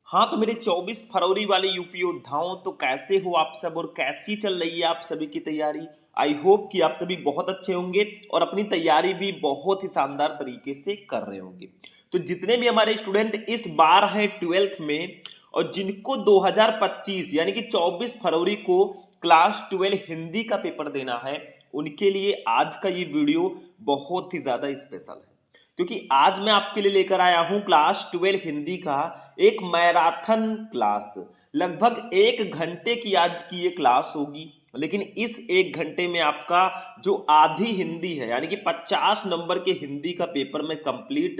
हाँ, तो मेरे 24 फरवरी वाले यूपी योद्धाओं, तो कैसे हो आप सब और कैसी चल रही है आप सभी की तैयारी। आई होप कि आप सभी बहुत अच्छे होंगे और अपनी तैयारी भी बहुत ही शानदार तरीके से कर रहे होंगे। तो जितने भी हमारे स्टूडेंट इस बार हैं 12th में और जिनको 2025 यानी कि 24 फरवरी को क्लास 12 हिंदी का पेपर देना है, उनके लिए आज का ये वीडियो बहुत ही ज़्यादा स्पेशल है। क्योंकि आज मैं आपके लिए लेकर आया हूं क्लास 12 हिंदी का एक मैराथन क्लास। लगभग 1 घंटे की आज की ये क्लास होगी, लेकिन इस 1 घंटे में आपका जो आधी हिंदी है यानी कि 50 नंबर के हिंदी का पेपर मैं कंप्लीट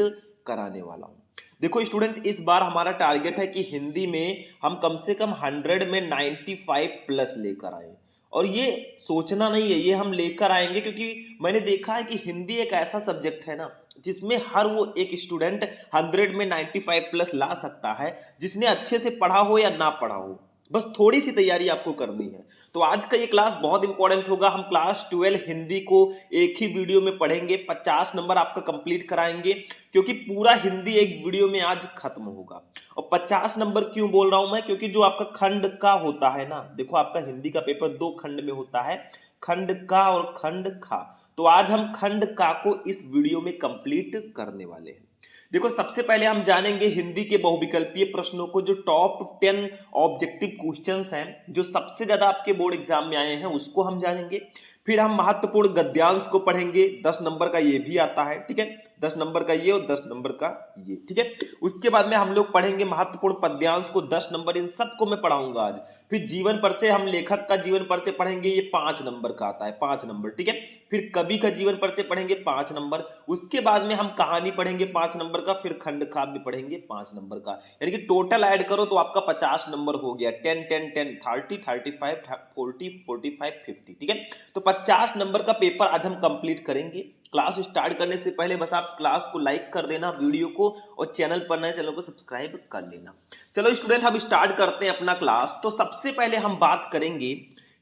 कराने वाला हूं। देखो स्टूडेंट, इस बार हमारा टारगेट है कि हिंदी में हम कम से कम 100 में 95 प्लस लेकर आए। और ये सोचना नहीं है, ये हम लेकर आएंगे क्योंकि मैंने देखा है कि हिंदी एक ऐसा सब्जेक्ट है ना जिसमें हर वो एक स्टूडेंट 100 में 95 प्लस ला सकता है, जिसने अच्छे से पढ़ा हो या ना पढ़ा हो, बस थोड़ी सी तैयारी आपको करनी है। तो आज का ये क्लास बहुत इंपॉर्टेंट होगा। हम क्लास 12 हिंदी को एक ही वीडियो में पढ़ेंगे, 50 नंबर आपका कंप्लीट कराएंगे, क्योंकि पूरा हिंदी एक वीडियो में आज खत्म होगा। और 50 नंबर क्यों बोल रहा हूं मैं, क्योंकि जो आपका खंड का होता है ना, देखो आपका हिंदी का पेपर 2 खंड में होता है, खंड का और खंड खा। तो आज हम खंड का को इस वीडियो में कंप्लीट करने वाले हैं। देखो सबसे पहले हम जानेंगे हिंदी के बहुविकल्पीय प्रश्नों को, जो टॉप 10 ऑब्जेक्टिव क्वेश्चंस हैं जो सबसे ज्यादा आपके बोर्ड एग्जाम में आए हैं, उसको हम जानेंगे। फिर हम महत्वपूर्ण गद्यांश को पढ़ेंगे, 10 नंबर का ये भी आता है, ठीक है, 10 नंबर का ये और 10 नंबर का ये, ठीक है। उसके बाद में हम लोग पढ़ेंगे महत्वपूर्ण पद्यांश को, 10 नंबर, इन सबको मैं पढ़ाऊंगा आज। फिर जीवन परिचय, हम लेखक का जीवन परिचय पढ़ेंगे, ये 5 नंबर का आता है, 5 नंबर, ठीक है। फिर कवि का जीवन परिचय पढ़ेंगे, 5 नंबर। उसके बाद में हम कहानी पढ़ेंगे 5 नंबर का, फिर खंड काव्य पढ़ेंगे 5 नंबर का। यानी कि टोटल ऐड करो तो आपका 50 नंबर हो गया, 10 10 10 30 35 40 45 50, ठीक है। तो 50 नंबर का पेपर आज हम कंप्लीट करेंगे। क्लास स्टार्ट करने से पहले बस आप क्लास को लाइक कर देना वीडियो को, और चैनल पर नए चैनल को सब्सक्राइब कर लेना। चलो स्टूडेंट, हम स्टार्ट करते हैं अपना क्लास। तो सबसे पहले हम बात करेंगे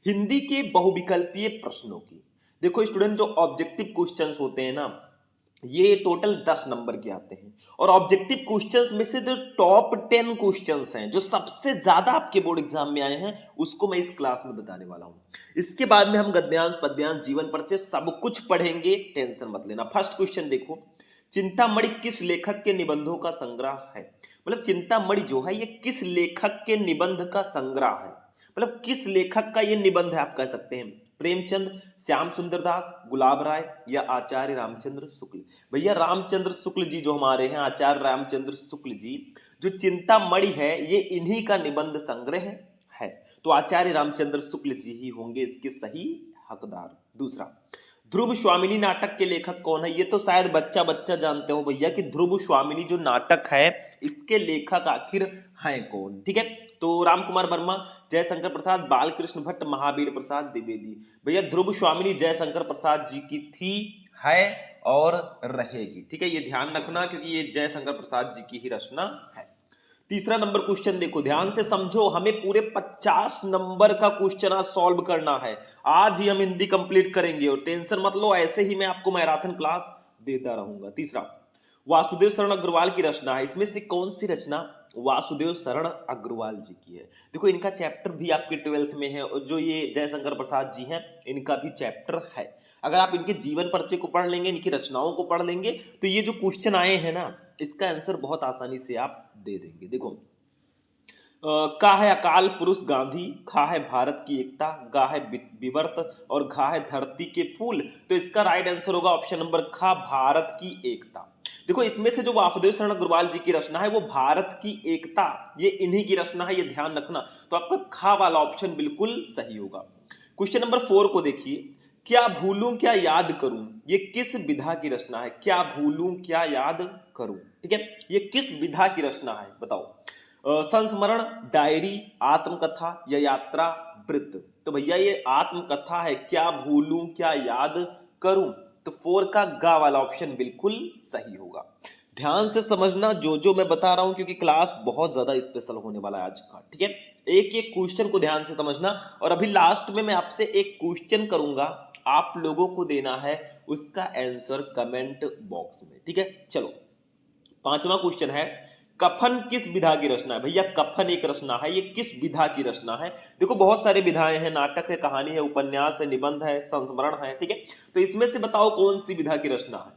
हिंदी के बहुविकल्पीय प्रश्नों की। देखो स्टूडेंट, जो ऑब्जेक्टिव क्वेश्चंस होते हैं ना, ये टोटल 10 नंबर के आते हैं। और ऑब्जेक्टिव क्वेश्चंस में से जो टॉप 10 क्वेश्चंस हैं जो सबसे ज्यादा आपके बोर्ड एग्जाम में आए हैं, उसको मैं इस क्लास में बताने वाला हूं। इसके बाद में हम गद्यांश पद्यांश जीवन परिचय सब कुछ पढ़ेंगे, टेंशन मत लेना। फर्स्ट क्वेश्चन देखो, चिंतामणि किस लेखक के निबंधों का संग्रह है। मतलब चिंतामणि जो है ये किस लेखक के निबंध का संग्रह है, मतलब किस लेखक का ये निबंध है, आप कह सकते हैं। प्रेमचंद, श्याम सुंदर दास, गुलाब राय या आचार्य रामचंद्र शुक्ल। भैया रामचंद्र शुक्ल जी जो हमारे हैं, आचार्य रामचंद्र शुक्ल जी, जो चिंतामणि है ये इन्हीं का निबंध संग्रह है। तो आचार्य रामचंद्र शुक्ल जी ही होंगे इसके सही हकदार। दूसरा, ध्रुव स्वामिनी नाटक के लेखक कौन है। ये तो शायद बच्चा बच्चा जानते हो भैया कि ध्रुव स्वामिनी जो नाटक है इसके लेखक आखिर हैं कौन, ठीक है। तो राम कुमार वर्मा, जयशंकर प्रसाद, बालकृष्ण भट्ट, महावीर प्रसाद द्विवेदी। भैया ध्रुव स्वामिनी जयशंकर प्रसाद जी की थी, है और रहेगी, ठीक है। ये ध्यान रखना क्योंकि ये जयशंकर प्रसाद जी की ही रचना है। तीसरा नंबर क्वेश्चन देखो, ध्यान से समझो, हमें पूरे 50 नंबर का क्वेश्चन आज सॉल्व करना है। आज ही हम हिंदी कंप्लीट करेंगे और टेंशन मत लो, ऐसे ही मैं आपको मैराथन क्लास देता रहूंगा। तीसरा, वासुदेव शरण अग्रवाल की रचना है, इसमें से कौन सी रचना वासुदेव शरण अग्रवाल जी की है। देखो इनका चैप्टर भी आपके 12th में है, और जो ये जयशंकर प्रसाद जी हैं इनका भी चैप्टर है। अगर आप इनके जीवन परिचय को पढ़ लेंगे, इनकी रचनाओं को पढ़ लेंगे, तो ये जो क्वेश्चन आए हैं ना, इसका आंसर बहुत आसानी से आप दे देंगे। देखो का है अकाल पुरुष गांधी, खा है भारत की एकता, गा है विवर्त और घा है धरती के फूल। तो इसका राइट आंसर होगा ऑप्शन नंबर खा, भारत की एकता। देखो इसमें से जो वासुदेव शरण अग्रवाल जी की रचना है वो भारत की एकता, ये इन्हीं की रचना है, ये ध्यान रखना। तो आपका खा वाला ऑप्शन बिल्कुल सही होगा। क्वेश्चन नंबर 4 को देखिए, क्या भूलूं क्या याद करूं, ये किस विधा की रचना है। क्या भूलूं क्या याद करूं, ठीक है, ये किस विधा की रचना है बताओ। संस्मरण, डायरी, आत्मकथा या यात्रा वृत्त। तो भैया ये आत्मकथा है, क्या भूलूं क्या याद करूं। तो 4 का गा वाला ऑप्शन बिल्कुल सही होगा। ध्यान से समझना जो मैं बता रहा हूं, क्योंकि क्लास बहुत ज्यादा स्पेशल होने वाला है आज का, ठीक है। एक एक क्वेश्चन को ध्यान से समझना, और अभी लास्ट में मैं आपसे एक क्वेश्चन करूंगा, आप लोगों को देना है उसका आंसर कमेंट बॉक्स में, ठीक है। चलो 5वां क्वेश्चन है, कफन किस विधा की रचना है? भैया कफन एक रचना है, ये किस विधा की रचना है? देखो बहुत सारे विधाएं हैं, नाटक है, कहानी है, उपन्यास है, निबंध है, संस्मरण है, ठीक है। तो इसमें से बताओ कौन सी विधा की रचना है?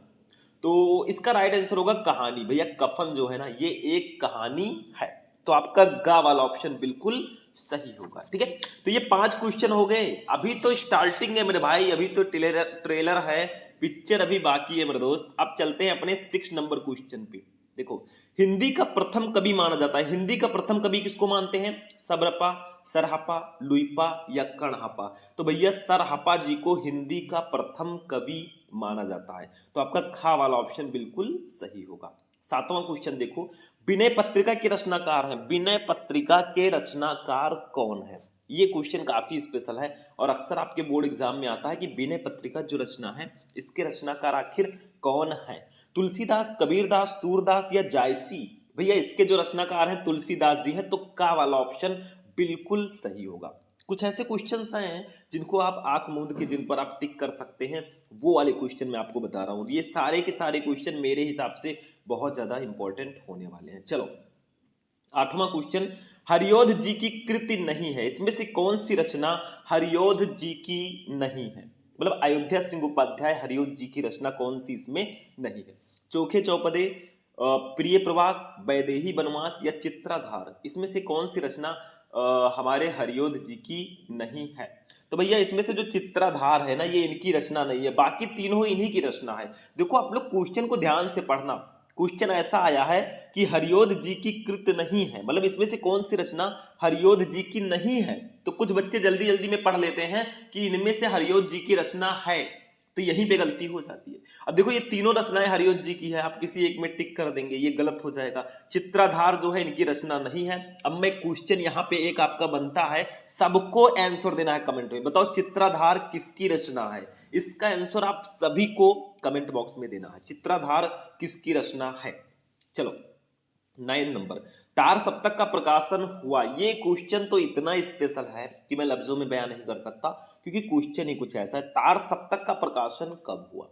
तो इसका राइट आंसर होगा कहानी। भैया कफन जो है ना ये एक कहानी है। तो आपका गा वाला ऑप्शन बिल्कुल सही होगा, ठीक है। तो ये 5 क्वेश्चन हो गए। अभी तो स्टार्टिंग है मेरे भाई, अभी तो ट्रेलर है, पिक्चर अभी बाकी है मेरे दोस्त। अब चलते हैं अपने 6 नंबर क्वेश्चन पे। देखो, हिंदी का प्रथम कवि माना जाता है, हिंदी का प्रथम कवि किसको मानते हैं? सबरपा, सरहपा, लुइपा या कणहपा? तो भैया सरहपा जी को हिंदी का प्रथम कवि माना जाता है। तो आपका खा वाला ऑप्शन बिल्कुल सही होगा। 7वां क्वेश्चन देखो, विनय पत्रिका के रचनाकार हैं, विनय पत्रिका के रचनाकार कौन है? ये क्वेश्चन काफी स्पेशल है और अक्सर आपके बोर्ड एग्जाम में आता है कि विनय पत्रिका जो रचना है इसके रचनाकार आखिर कौन है? तुलसीदास, कबीरदास, सूरदास या जायसी? भैया इसके जो रचनाकार हैं तुलसीदास जी हैं। तो का वाला ऑप्शन बिल्कुल सही होगा। कुछ ऐसे क्वेश्चंस हैं जिनको आप आंख मूंद के जिन पर आप टिक कर सकते हैं, वो वाले क्वेश्चन मैं आपको बता रहा हूं। ये सारे के सारे क्वेश्चन मेरे हिसाब से बहुत ज्यादा इंपॉर्टेंट होने वाले हैं। चलो 8वां क्वेश्चन, हरियोध जी की कृति नहीं है, इसमें से कौन सी रचना हरियोध जी की नहीं है? मतलब अयोध्या सिंह उपाध्याय हरियोध जी की रचना कौन सी इसमें नहीं है? चोखे चौपदे, प्रिय प्रवास, वैदेही वनवास या चित्राधार? इसमें से कौन सी रचना हमारे हरियोध जी की नहीं है? तो भैया इसमें से जो चित्राधार है ना ये इनकी रचना नहीं है, बाकी तीनों इन्हीं की रचना है। देखो आप लोग क्वेश्चन को ध्यान से पढ़ना। क्वेश्चन ऐसा आया है कि हरियोध जी की कृत नहीं है, मतलब इसमें से कौन सी रचना हरियोध जी की नहीं है। तो कुछ बच्चे जल्दी जल्दी में पढ़ लेते हैं कि इनमें से हरियोध जी की रचना है, तो यहीं पे गलती हो जाती है। अब देखो ये तीनों रचनाएं हरियोध जी की है, आप किसी एक में टिक कर देंगे, ये गलत हो जाएगा। चित्राधार जो है इनकी रचना नहीं है। अब मैं क्वेश्चन यहाँ पे एक आपका बनता है, सबको आंसर देना है कमेंट में। बताओ चित्राधार किसकी रचना है? इसका आंसर आप सभी को कमेंट बॉक्स में देना है, चित्राधार किसकी रचना है। चलो 9 नंबर, तार सप्तक का प्रकाशन हुआ। ये क्वेश्चन तो इतना स्पेशल है कि मैं लफ्जों में बयान नहीं कर सकता, क्योंकि क्वेश्चन ही कुछ ऐसा है। तार सप्तक का प्रकाशन कब हुआ?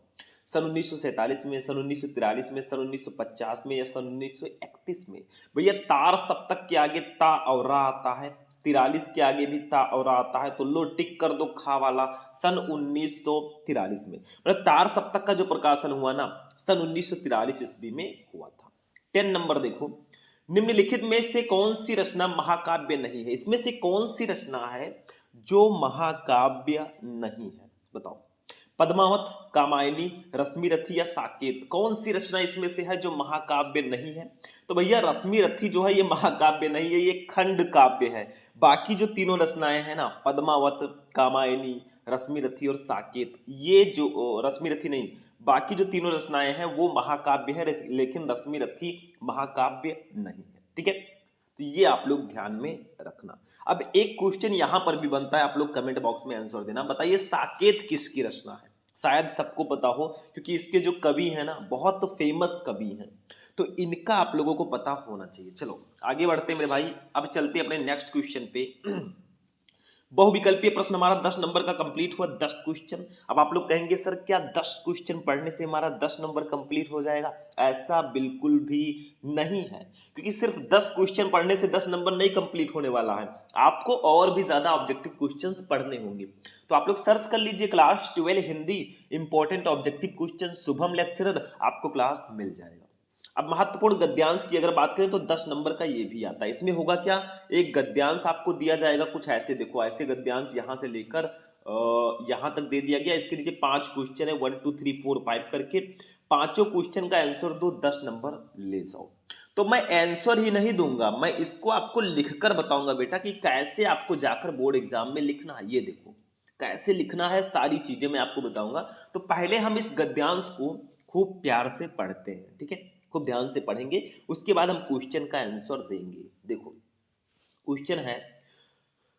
सन 1947 में, सन 1943 में, सन 1950 में या सन 1931 में? भैया तार सप्तक के आगे ता और रा आता है, 43 के आगे भी ता और रा आता है, तो लो टिक कर दो खा वाला, सन 1943 में। मतलब तार सप्तक का जो प्रकाशन हुआ ना सन 1943 ईस्वी में हुआ था। 10 नंबर देखो, निम्नलिखित में से कौन सी रचना महाकाव्य नहीं है? इसमें से कौन सी रचना है जो महाकाव्य नहीं है? बताओ, पद्मावत, कामायनी, रश्मिरथी या साकेत? कौन सी रचना इसमें से है जो महाकाव्य नहीं है? तो भैया रश्मिरथी जो है ये महाकाव्य नहीं है, ये खंड काव्य है। बाकी जो तीनों रचनाएं हैं ना, पद्मावत, कामायनी, रश्मिरथी और साकेत, ये जो रश्मिरथी नहीं, बाकी जो तीनों रचनाएं हैं वो महाकाव्य है, लेकिन रश्मिरथी महाकाव्य नहीं है, ठीक है। तो ये आप लोग ध्यान में रखना। अब एक क्वेश्चन यहां पर भी बनता है, आप लोग कमेंट बॉक्स में आंसर देना। बताइए साकेत किसकी रचना है? शायद सबको पता हो, क्योंकि इसके जो कवि हैं ना बहुत फेमस कवि हैं, तो इनका आप लोगों को पता होना चाहिए। चलो आगे बढ़ते हैं मेरे भाई, अब चलते हैं अपने नेक्स्ट क्वेश्चन पे। बहुविकल्पीय प्रश्न हमारा 10 नंबर का कंप्लीट हुआ, 10 क्वेश्चन। अब आप लोग कहेंगे सर क्या 10 क्वेश्चन पढ़ने से हमारा 10 नंबर कंप्लीट हो जाएगा? ऐसा बिल्कुल भी नहीं है, क्योंकि सिर्फ 10 क्वेश्चन पढ़ने से 10 नंबर नहीं कंप्लीट होने वाला है, आपको और भी ज्यादा ऑब्जेक्टिव क्वेश्चंस पढ़ने होंगे। तो आप लोग सर्च कर लीजिए class 12 Hindi important objective question Shubham lecturer, आपको क्लास मिल जाएगा। अब महत्वपूर्ण गद्यांश की अगर बात करें तो 10 नंबर का ये भी आता है। इसमें होगा क्या, एक गद्यांश आपको दिया जाएगा कुछ ऐसे, देखो ऐसे गद्यांश यहां से लेकर यहां तक दे दिया गया। इसके नीचे 5 क्वेश्चन है, 1 2 3 4 5 करके, पांचों क्वेश्चन का आंसर दो, 10 नंबर ले जाओ। तो मैं आंसर ही नहीं दूंगा, मैं इसको आपको लिखकर बताऊंगा बेटा कि कैसे आपको जाकर बोर्ड एग्जाम में लिखना है। ये देखो कैसे लिखना है, सारी चीजें मैं आपको बताऊंगा। तो पहले हम इस गद्यांश को खूब प्यार से पढ़ते हैं, ठीक है, खूब ध्यान से पढ़ेंगे, उसके बाद हम क्वेश्चन का आंसर देंगे। देखो क्वेश्चन है,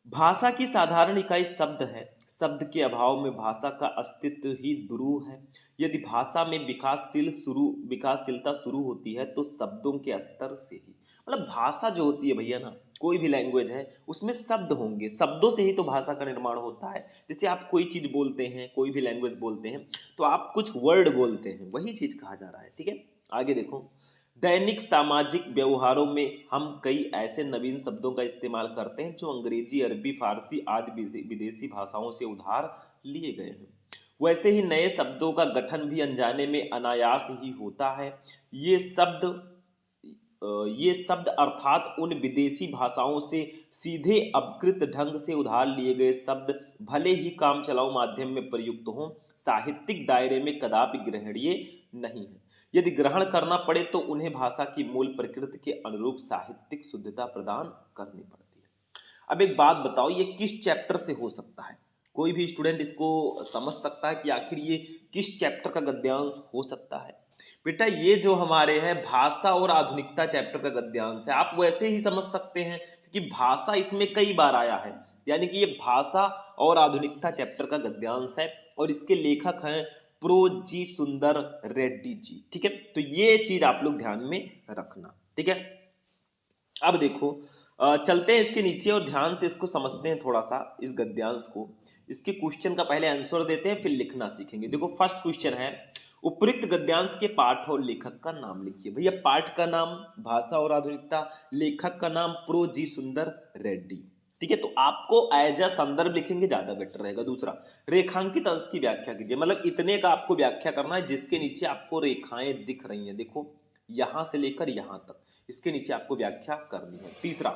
भाषा की साधारण इकाई शब्द है, शब्द के अभाव में भाषा का अस्तित्व ही दुरूह है। यदि भाषा में विकासशीलता शुरू होती है तो शब्दों के स्तर से ही। मतलब भाषा जो होती है भैया ना, कोई भी लैंग्वेज है उसमें शब्द होंगे, शब्दों से ही तो भाषा का निर्माण होता है। जैसे आप कोई चीज बोलते हैं, कोई भी लैंग्वेज बोलते हैं, तो आप कुछ वर्ड बोलते हैं, वही चीज कहा जा रहा है, ठीक है। आगे देखो, दैनिक सामाजिक व्यवहारों में हम कई ऐसे नवीन शब्दों का इस्तेमाल करते हैं जो अंग्रेजी, अरबी, फारसी आदि विदेशी भाषाओं से उधार लिए गए हैं। वैसे ही नए शब्दों का गठन भी अनजाने में अनायास ही होता है। ये शब्द ये शब्द अर्थात उन विदेशी भाषाओं से सीधे अपकृत ढंग से उधार लिए गए शब्द भले ही काम चलाऊ माध्यम में प्रयुक्त हों, साहित्यिक दायरे में कदापि ग्रहणीय नहीं है। यदि ग्रहण करना पड़े तो उन्हें भाषा की मूल प्रकृति के अनुरूप साहित्यिक शुद्धता प्रदान करनी पड़ती है। अब एक बात बताओ, ये किस चैप्टर से हो सकता है? कोई भी स्टूडेंट इसको समझ सकता है कि आखिर ये किस चैप्टर का गद्यांश हो सकता है? बेटा ये जो हमारे हैं भाषा और आधुनिकता चैप्टर का गद्यांश है। आप वैसे ही समझ सकते हैं क्योंकि भाषा इसमें कई बार आया है, यानी कि ये भाषा और आधुनिकता चैप्टर का गद्यांश है और इसके लेखक हैं प्रो जी सुंदर रेड्डी जी। ठीक है, तो ये चीज आप लोग ध्यान में रखना। ठीक है, अब देखो चलते हैं इसके नीचे और ध्यान से इसको समझते हैं थोड़ा सा इस गद्यांश को। इसके क्वेश्चन का पहले आंसर देते हैं, फिर लिखना सीखेंगे। देखो फर्स्ट क्वेश्चन है, उपयुक्त गद्यांश के पाठ और लेखक का नाम लिखिए। भैया पाठ का नाम भाषा और आधुनिकता, लेखक का नाम प्रो जी सुंदर रेड्डी। ठीक है, तो आपको एज अ संदर्भ लिखेंगे ज्यादा बेटर रहेगा। दूसरा, रेखांकित अंश की व्याख्या कीजिए, मतलब इतने का आपको व्याख्या करना है जिसके नीचे आपको रेखाएं दिख रही हैं। देखो यहां से लेकर यहां तक, इसके नीचे आपको व्याख्या करनी है। तीसरा,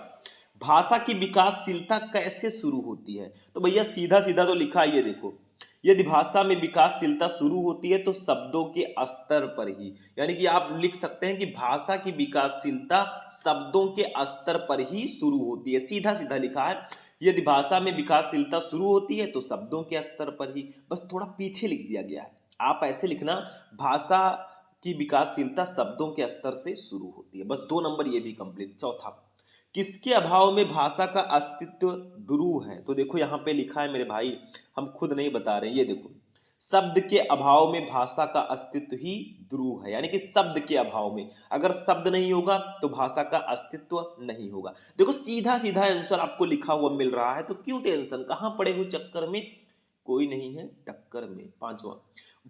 भाषा की विकासशीलता कैसे शुरू होती है? तो भैया सीधा सीधा तो लिखा है, ये देखो, यदि भाषा में विकासशीलता शुरू होती है तो शब्दों के स्तर पर ही, यानी कि आप लिख सकते हैं कि भाषा की विकासशीलता शब्दों के स्तर पर ही शुरू होती है। सीधा सीधा लिखा है, यदि भाषा में विकासशीलता शुरू होती है तो शब्दों के स्तर पर ही, बस थोड़ा पीछे लिख दिया गया है। आप ऐसे लिखना, भाषा की विकासशीलता शब्दों के स्तर से शुरू होती है। बस 2 नंबर ये भी कंप्लीट। चौथा, किसके अभाव में भाषा का अस्तित्व दुरूह है? तो देखो यहाँ पे लिखा है मेरे भाई, हम खुद नहीं बता रहे हैं, ये देखो, शब्द के अभाव में भाषा का अस्तित्व ही दुरूह है, यानी कि शब्द के अभाव में, अगर शब्द नहीं होगा तो भाषा का अस्तित्व नहीं होगा। देखो सीधा सीधा आंसर आपको लिखा हुआ मिल रहा है, तो क्यों टेंशन, कहां पड़े हुए चक्कर में, कोई नहीं है टक्कर में। पांचवा,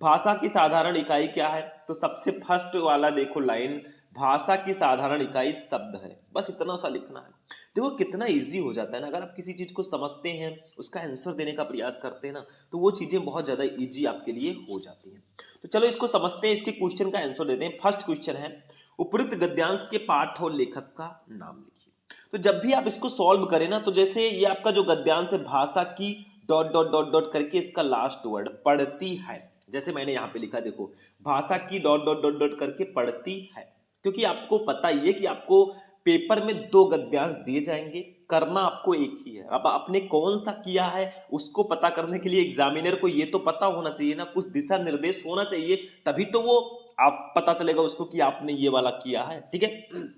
भाषा की साधारण इकाई क्या है? तो सबसे फर्स्ट वाला देखो लाइन, भाषा की साधारण इकाई शब्द है, बस इतना सा लिखना है। देखो कितना इजी हो जाता है ना, अगर आप किसी चीज को समझते हैं, उसका आंसर देने का प्रयास करते हैं ना, तो वो चीजें बहुत ज्यादा इजी आपके लिए हो जाती हैं। तो चलो इसको समझते हैं, इसके क्वेश्चन का आंसर देते हैं। फर्स्ट क्वेश्चन है, उपयुक्त गद्यांश के पाठ और लेखक का नाम लिखिए। तो जब भी आप इसको सॉल्व करें ना, तो जैसे ये आपका जो गद्यांश है, भाषा की डॉट डॉट डॉट डॉट करके इसका लास्ट वर्ड पढ़ती है, जैसे मैंने यहाँ पे लिखा, देखो भाषा की डॉट डॉट डॉट डॉट करके पढ़ती है, क्योंकि आपको पता ही है कि आपको पेपर में 2 गद्यांश दिए जाएंगे, करना आपको एक ही है। अब आपने कौन सा किया है उसको पता करने के लिए एग्जामिनर को ये तो पता होना चाहिए ना, कुछ दिशा निर्देश होना चाहिए, तभी तो वो आप पता चलेगा उसको कि आपने ये वाला किया है। ठीक है,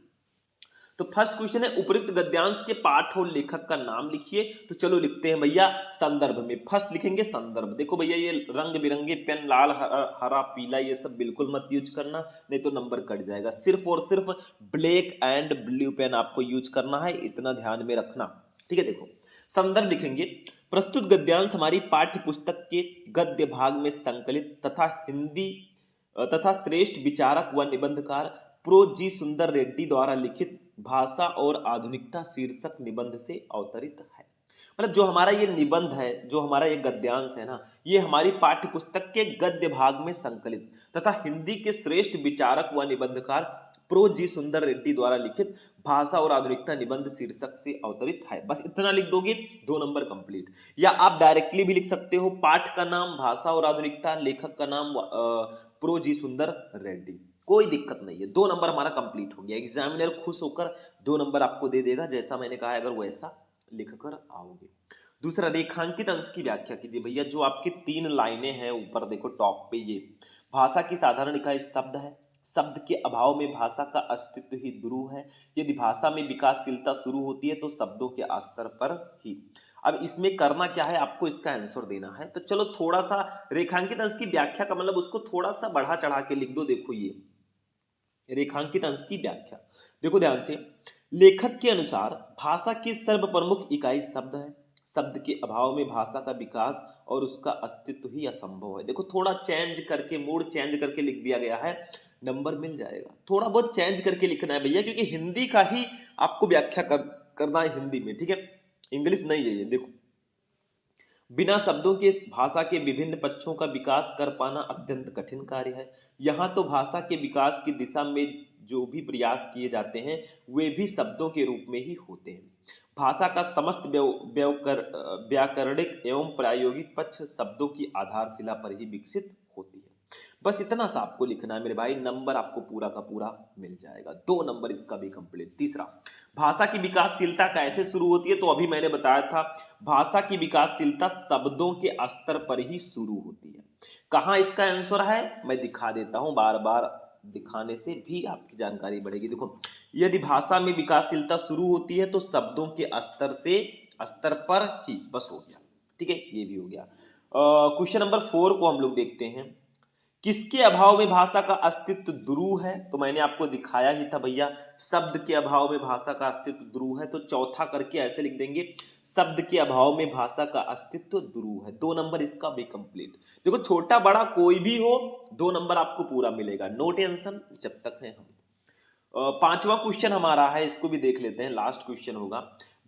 तो फर्स्ट क्वेश्चन है, उपयुक्त गद्यांश के पाठ और लेखक का नाम लिखिए। तो चलो लिखते हैं भैया संदर्भ में, फर्स्ट लिखेंगे संदर्भ। देखो भैया ये रंग बिरंगे पेन, लाल हरा, हरा पीला, ये सब बिल्कुल मत यूज करना, नहीं तो नंबर कट जाएगा। सिर्फ और सिर्फ ब्लैक एंड ब्लू पेन आपको यूज करना है, इतना ध्यान में रखना। ठीक है, देखो संदर्भ लिखेंगे, प्रस्तुत गद्यांश हमारी पाठ्य पुस्तक के गद्य भाग में संकलित तथा हिंदी तथा श्रेष्ठ विचारक व निबंधकार प्रो जी सुंदर रेड्डी द्वारा लिखित भाषा और आधुनिकता शीर्षक निबंध से अवतरित है। मतलब जो हमारा ये निबंध है, जो हमारा ये गद्यांश है ना, ये हमारी पाठ्य पुस्तक के गद्य भाग में संकलित तथा हिंदी के श्रेष्ठ विचारक व निबंधकार प्रो जी सुंदर रेड्डी द्वारा लिखित भाषा और आधुनिकता निबंध शीर्षक से अवतरित है। बस इतना लिख दोगे, 2 नंबर कंप्लीट। या आप डायरेक्टली भी लिख सकते हो, पाठ का नाम भाषा और आधुनिकता, लेखक का नाम प्रो जी सुंदर रेड्डी, कोई दिक्कत नहीं है। 2 नंबर हमारा कंप्लीट हो गया, एग्जामिनर खुश होकर 2 नंबर आपको दे देगा, जैसा मैंने कहा अगर वैसा लिखकर आओगे। दूसरा, रेखांकित अंश की व्याख्या कीजिए। भैया जो आपकी 3 लाइनें हैं ऊपर देखो टॉप पे, ये भाषा की साधारण इकाई शब्द है, शब्द के अभाव में भाषा का अस्तित्व ही दुरूह है, यदि भाषा में विकासशीलता शुरू होती है तो शब्दों के स्तर पर ही। अब इसमें करना क्या है, आपको इसका आंसर देना है। तो चलो थोड़ा सा रेखांकित अंश की व्याख्या का मतलब उसको थोड़ा सा बढ़ा चढ़ा के लिख दो। देखो ये रेखांकित अंश की व्याख्या, देखो ध्यान से, लेखक के अनुसार भाषा की सर्वप्रमुख इकाई शब्द है, शब्द के अभाव में भाषा का विकास और उसका अस्तित्व ही असंभव है। देखो थोड़ा चेंज करके, मूड चेंज करके लिख दिया गया है, नंबर मिल जाएगा। थोड़ा बहुत चेंज करके लिखना है भैया, क्योंकि हिंदी का ही आपको व्याख्या करना है हिंदी में, ठीक है, इंग्लिश नहीं है ये। देखो, बिना शब्दों के इस भाषा के विभिन्न पक्षों का विकास कर पाना अत्यंत कठिन कार्य है। यहाँ तो भाषा के विकास की दिशा में जो भी प्रयास किए जाते हैं वे भी शब्दों के रूप में ही होते हैं। भाषा का समस्त व्याकरणिक एवं प्रायोगिक पक्ष शब्दों की आधारशिला पर ही विकसित होती है। बस इतना सा आपको लिखना है मेरे भाई, नंबर आपको पूरा का पूरा मिल जाएगा। 2 नंबर इसका भी कंप्लीट। तीसरा, भाषा की विकासशीलता कैसे शुरू होती है? तो अभी मैंने बताया था, भाषा की विकासशीलता शब्दों के स्तर पर ही शुरू होती है। कहाँ इसका आंसर है मैं दिखा देता हूं, बार बार दिखाने से भी आपकी जानकारी बढ़ेगी। देखो, यदि भाषा में विकासशीलता शुरू होती है तो शब्दों के स्तर पर ही, बस हो गया, ठीक है, ये भी हो गया। क्वेश्चन नंबर 4 को हम लोग देखते हैं। किसके अभाव में भाषा का अस्तित्व दुरूह है? तो मैंने आपको दिखाया ही था भैया, शब्द के अभाव में भाषा का अस्तित्व दुरूह है। तो चौथा करके ऐसे लिख देंगे, शब्द के अभाव में भाषा का अस्तित्व दुरूह है। 2 नंबर इसका भी कंप्लीट। देखो, छोटा बड़ा कोई भी हो, 2 नंबर आपको पूरा मिलेगा, नो टेंशन जब तक है हम। पांचवा क्वेश्चन हमारा है, इसको भी देख लेते हैं, लास्ट क्वेश्चन होगा।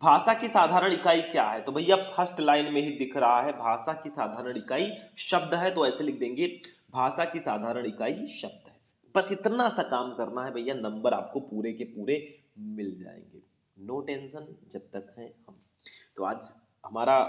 भाषा की साधारण इकाई क्या है? तो भैया फर्स्ट लाइन में ही दिख रहा है, भाषा की साधारण इकाई शब्द है। तो ऐसे लिख देंगे, भाषा की साधारण इकाई शब्द है। बस इतना सा काम करना है भैया, नंबर आपको पूरे के पूरे मिल जाएंगे, नो टेंशन जब तक है हम। तो आज हमारा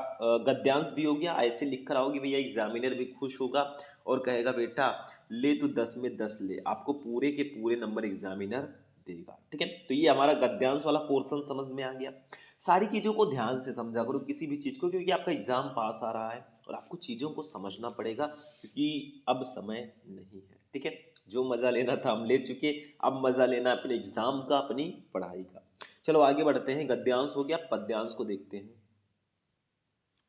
गद्यांश भी हो गया। ऐसे लिख कर आओगे भैया, एग्जामिनर भी खुश होगा और कहेगा बेटा ले तू 10 में 10 ले, आपको पूरे के पूरे नंबर एग्जामिनर देगा, ठीक है। तो ये हमारा गद्यांश वाला पोर्शन समझ में आ गया। सारी चीज़ों को ध्यान से समझा करो किसी भी चीज़ को, क्योंकि आपका एग्जाम पास आ रहा है और आपको चीज़ों को समझना पड़ेगा, क्योंकि अब समय नहीं है, ठीक है। जो मज़ा लेना था हम ले चुके, अब मज़ा लेना अपने एग्जाम का, अपनी पढ़ाई का। चलो आगे बढ़ते हैं, गद्यांश हो गया, पद्यांश को देखते हैं।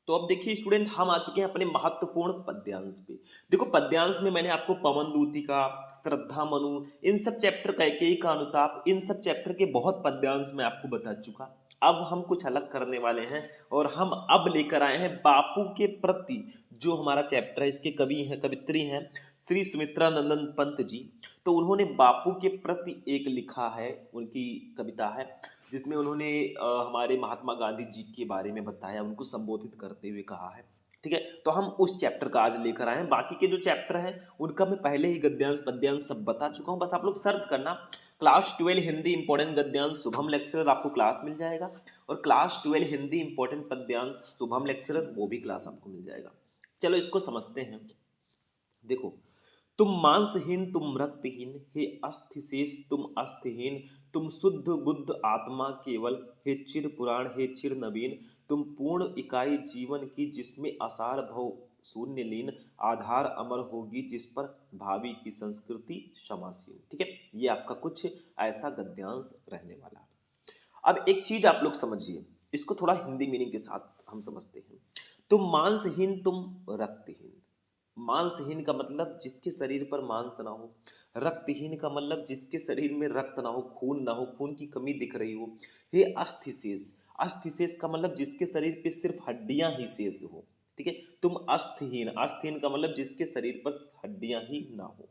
तो अब देखिए स्टूडेंट, हम आ चुके हैं अपने महत्वपूर्ण पद्यांश पे। देखो, पद्यांश में मैंने आपको पवन दूती का, श्रद्धा मनु, इन सब चैप्टर, कैकेयी का अनुताप, इन सब चैप्टर के बहुत पद्यांश मैं आपको बता चुका। अब हम कुछ अलग करने वाले हैं और हम अब लेकर आए हैं बापू के प्रति जो हमारा चैप्टर है। इसके कवि हैं, कवित्री हैं श्री सुमित्रा नंदन पंत जी। तो उन्होंने बापू के प्रति एक लिखा है, उनकी कविता है, जिसमें उन्होंने हमारे महात्मा गांधी जी के बारे में बताया, उनको संबोधित करते हुए कहा है, ठीक है। तो हम उस चैप्टर का आज लेकर आए हैं। बाकी के जो चैप्टर हैं उनका मैं पहले ही गद्यांश पद्यांश सब बता चुका हूं, बस आप लोग सर्च करना, क्लास 12 हिंदी इंपॉर्टेंट गद्यांश शुभम लेक्चरर, आपको क्लास मिल जाएगा। और क्लास 12 हिंदी इंपॉर्टेंट पद्यांश शुभम लेक्चरर, वो भी क्लास आपको मिल जाएगा। चलो इसको समझते हैं। देखो, तुम मांसहीन तुम रक्तहीन, हे अस्थि शेष तुम अस्थिहीन, तुम शुद्ध बुद्ध आत्मा केवल, हे चिर पुराण हे चिर नवीन, तुम पूर्ण इकाई जीवन की जिसमें आसार भव शून्य लीन, आधार अमर होगी जिस पर भावी की संस्कृति क्षमासीन, ठीक है। ये आपका कुछ ऐसा गद्यांश रहने वाला है। अब एक चीज आप लोग समझिए, इसको थोड़ा हिंदी मीनिंग के साथ हम समझते हैं। तुम मांसहीन तुम रक्तहीन, मांसहीन का मतलब जिसके शरीर पर मांस ना हो, रक्तहीन का मतलब जिसके शरीर में रक्त ना हो, खून ना हो, खून की कमी दिख रही हो। हे अस्थिशेष, अस्थिशेष का मतलब जिसके शरीर पे सिर्फ हड्डियां ही शेष हो, ठीक है। तुम अस्थहीन, अस्थहीन का मतलब जिसके शरीर पर हड्डियां ही ना हो।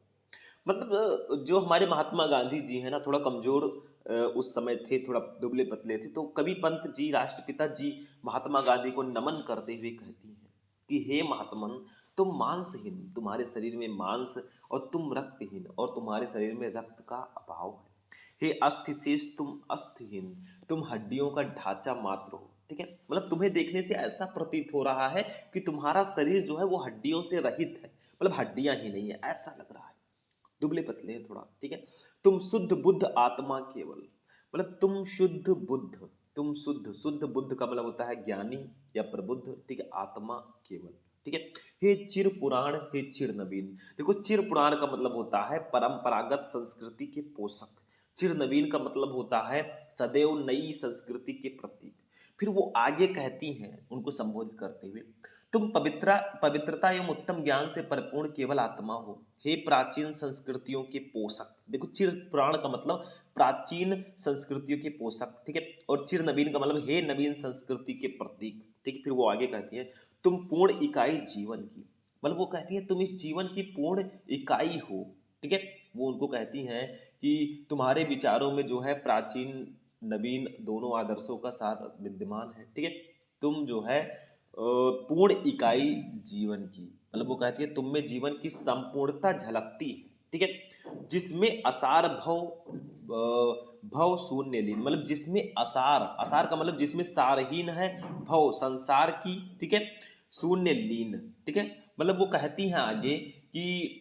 मतलब जो हमारे महात्मा गांधी जी हैं ना, थोड़ा कमजोर उस समय थे, थोड़ा दुबले पतले थे। तो कवि पंत जी, राष्ट्रपिता जी महात्मा गांधी को नमन करते हुए कहती हैं कि हे महात्मन, तुम मांसहीन, तुम्हारे शरीर में मांस, और तुम रक्तहीन, और तुम्हारे शरीर में रक्त का अभाव है। हे अस्थिशेष तुम अस्थिहीन, तुम हड्डियों का ढांचा मात्र हो, ठीक है। मतलब तुम्हें देखने से ऐसा प्रतीत हो रहा है कि तुम्हारा शरीर जो है वो हड्डियों से रहित है, मतलब हड्डियां ही नहीं है, ऐसा लग रहा है, दुबले पतले हैं थोड़ा, ठीक है। तुम शुद्ध बुद्ध आत्मा केवल, मतलब तुम शुद्ध बुद्ध, तुम शुद्ध, शुद्ध बुद्ध का मतलब होता है ज्ञानी या प्रबुद्ध, ठीक है। आत्मा केवल, ठीक है। हे चिर पुराण हे चिर नवीन, देखो चिर पुराण का मतलब होता है परंपरागत संस्कृति के पोषक, चिर नवीन का मतलब होता है सदैव नई संस्कृति के प्रतीक। फिर वो आगे कहती हैं उनको संबोधित करते हुए, तुम पवित्रता एवं उत्तम ज्ञान से परिपूर्ण केवल आत्मा हो, हे प्राचीन संस्कृतियों के पोषक। देखो, चिर पुराण का मतलब प्राचीन संस्कृतियों के पोषक, ठीक है। और चिर नवीन का मतलब हे नवीन संस्कृति के प्रतीक, ठीक है। फिर वो आगे कहती है, तुम पूर्ण इकाई जीवन की, मतलब वो कहती है तुम इस जीवन की पूर्ण इकाई हो, ठीक है। वो उनको कहती हैं कि तुम्हारे विचारों में जो है प्राचीन नवीन दोनों आदर्शों का सार विद्यमान है, ठीक है। तुम जो है पूर्ण इकाई जीवन की, मतलब वो कहती है तुम में जीवन की संपूर्णता झलकती है, ठीक है, जिसमें असार भव शून्य लीन, मतलब जिसमें असार, असार का मतलब जिसमें सारहीन है, भव संसार की, ठीक है, शून्य लीन, ठीक है। मतलब वो कहती हैं आगे कि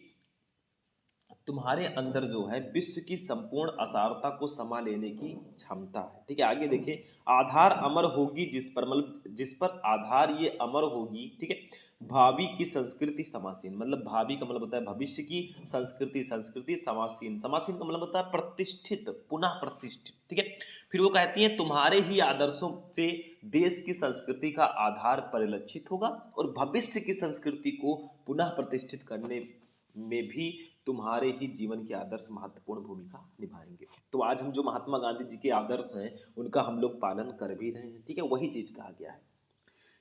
तुम्हारे अंदर जो है विश्व की संपूर्ण असारता को समा लेने की क्षमता है, ठीक है। आगे देखिए, आधार अमर होगी जिस पर, मतलब जिस पर आधार ये अमर होगी, ठीक है, भावी की संस्कृति समासीन, मतलब भावी का मतलब होता है भविष्य की संस्कृति, संस्कृति समासीन, समासीन का मतलब होता है प्रतिष्ठित, पुनः प्रतिष्ठित, ठीक है। फिर वो कहती है तुम्हारे ही आदर्शों से देश की संस्कृति का आधार परिलक्षित होगा और भविष्य की संस्कृति को पुनः प्रतिष्ठित करने में भी तुम्हारे ही जीवन के आदर्श महत्वपूर्ण भूमिका निभाएंगे। तो आज हम जो महात्मा गांधी जी के आदर्श हैं उनका हम लोग पालन कर भी रहे हैं, ठीक है, वही चीज कहा गया है।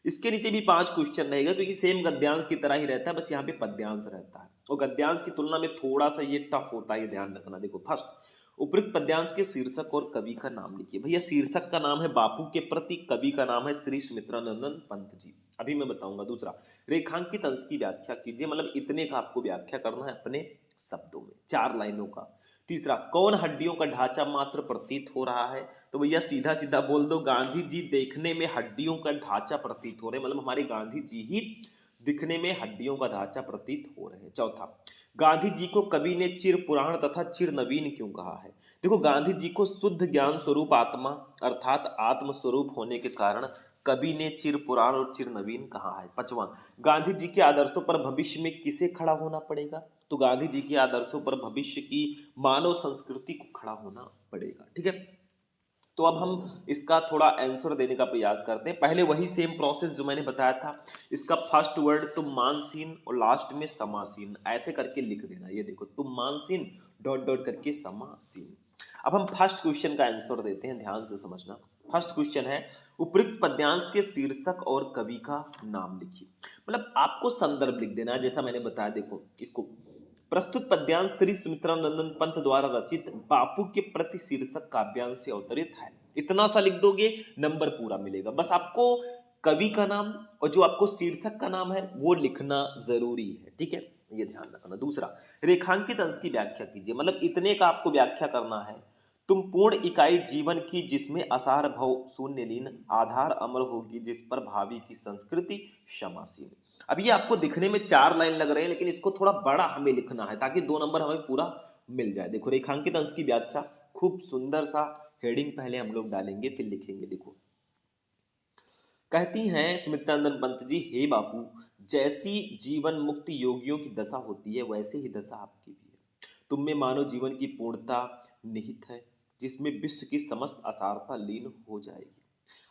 इसके नीचे भी 5 क्वेश्चन रहेगा क्योंकि सेम गद्यांश की तरह ही रहता है, बस यहाँ पे पद्यांश रहता है और गद्यांश की तुलना में थोड़ा सा ये टफ होता है, ये ध्यान रखना। देखो फर्स्ट, उपयुक्त पद्यांश के शीर्षक और कवि का नाम लिखिए। भैया शीर्षक का नाम है बापू के प्रति, कवि का नाम है श्री सुमित्रानंदन पंत जी, अभी मैं बताऊंगा। दूसरा, रेखांकित अंश की व्याख्या कीजिए, मतलब इतने का आपको व्याख्या करना है अपने शब्दों में, 4 लाइनों का। तीसरा, कौन हड्डियों का ढांचा मात्र प्रतीत हो रहा है, तो भैया सीधा सीधा बोल दो गांधी जी देखने में हड्डियों का ढांचा प्रतीत हो रहे हैं, मतलब हमारे गांधी जी ही दिखने में हड्डियों का ढांचा प्रतीत हो रहे हैं। चौथा, गांधी जी को कवि ने चिर पुराण तथा चिर नवीन क्यों कहा है। देखो गांधी जी को शुद्ध ज्ञान स्वरूप आत्मा अर्थात आत्म स्वरूप होने के कारण कवि ने चिर पुराण और चिर नवीन कहा है। पांचवा, गांधी जी के आदर्शों पर भविष्य में किसे खड़ा होना पड़ेगा, तो गांधी जी के आदर्शों पर भविष्य की मानव संस्कृति को खड़ा होना पड़ेगा, ठीक है। तो अब हम इसका थोड़ा आंसर देने का प्रयास करते हैं। पहले वही सेम प्रोसेस जो मैंने बताया था, इसका फर्स्ट वर्ड तुम मानसीन और लास्ट में समासीन ऐसे करके लिख देना। ये देखो तुम मानसीन डॉट डॉट करके समासीन। अब हम फर्स्ट क्वेश्चन का आंसर देते हैं, ध्यान से समझना। फर्स्ट क्वेश्चन है, उपयुक्त पद्यांश के शीर्षक और कवि का नाम लिखिए। मतलब आपको संदर्भ लिख देना है, जैसा मैंने बताया। देखो इसको, प्रस्तुत पद्यांश श्री सुमित्रानंदन पंत द्वारा रचित बापू के प्रति शीर्षक काव्यांश से अवतरित है। इतना सा लिख दोगे नंबर पूरा मिलेगा। बस आपको कवि का नाम और जो आपको शीर्षक का नाम है वो लिखना जरूरी है, ठीक है, ये ध्यान रखना। दूसरा, रेखांकित अंश की व्याख्या कीजिए, मतलब इतने का आपको व्याख्या करना है। तुम पूर्ण इकाई जीवन की जिसमें असार भव शून्य लीन, आधार अमर होगी जिस पर भावी की संस्कृति क्षमासीन। अब ये आपको दिखने में 4 लाइन लग रहे हैं, लेकिन इसको थोड़ा बड़ा हमें लिखना है ताकि 2 नंबर हमें पूरा मिल जाए। देखो रेखांकित अंश की व्याख्या, खूब सुंदर सा हेडिंग पहले हम लोग डालेंगे फिर लिखेंगे। देखो कहती हैं सुमित्रानंदन पंत जी, हे बापू, जैसी जीवन मुक्त योगियों की दशा होती है वैसे ही दशा आपकी भी है। तुम में मानव जीवन की पूर्णता निहित है जिसमें विश्व की समस्त असारता लीन हो जाएगी।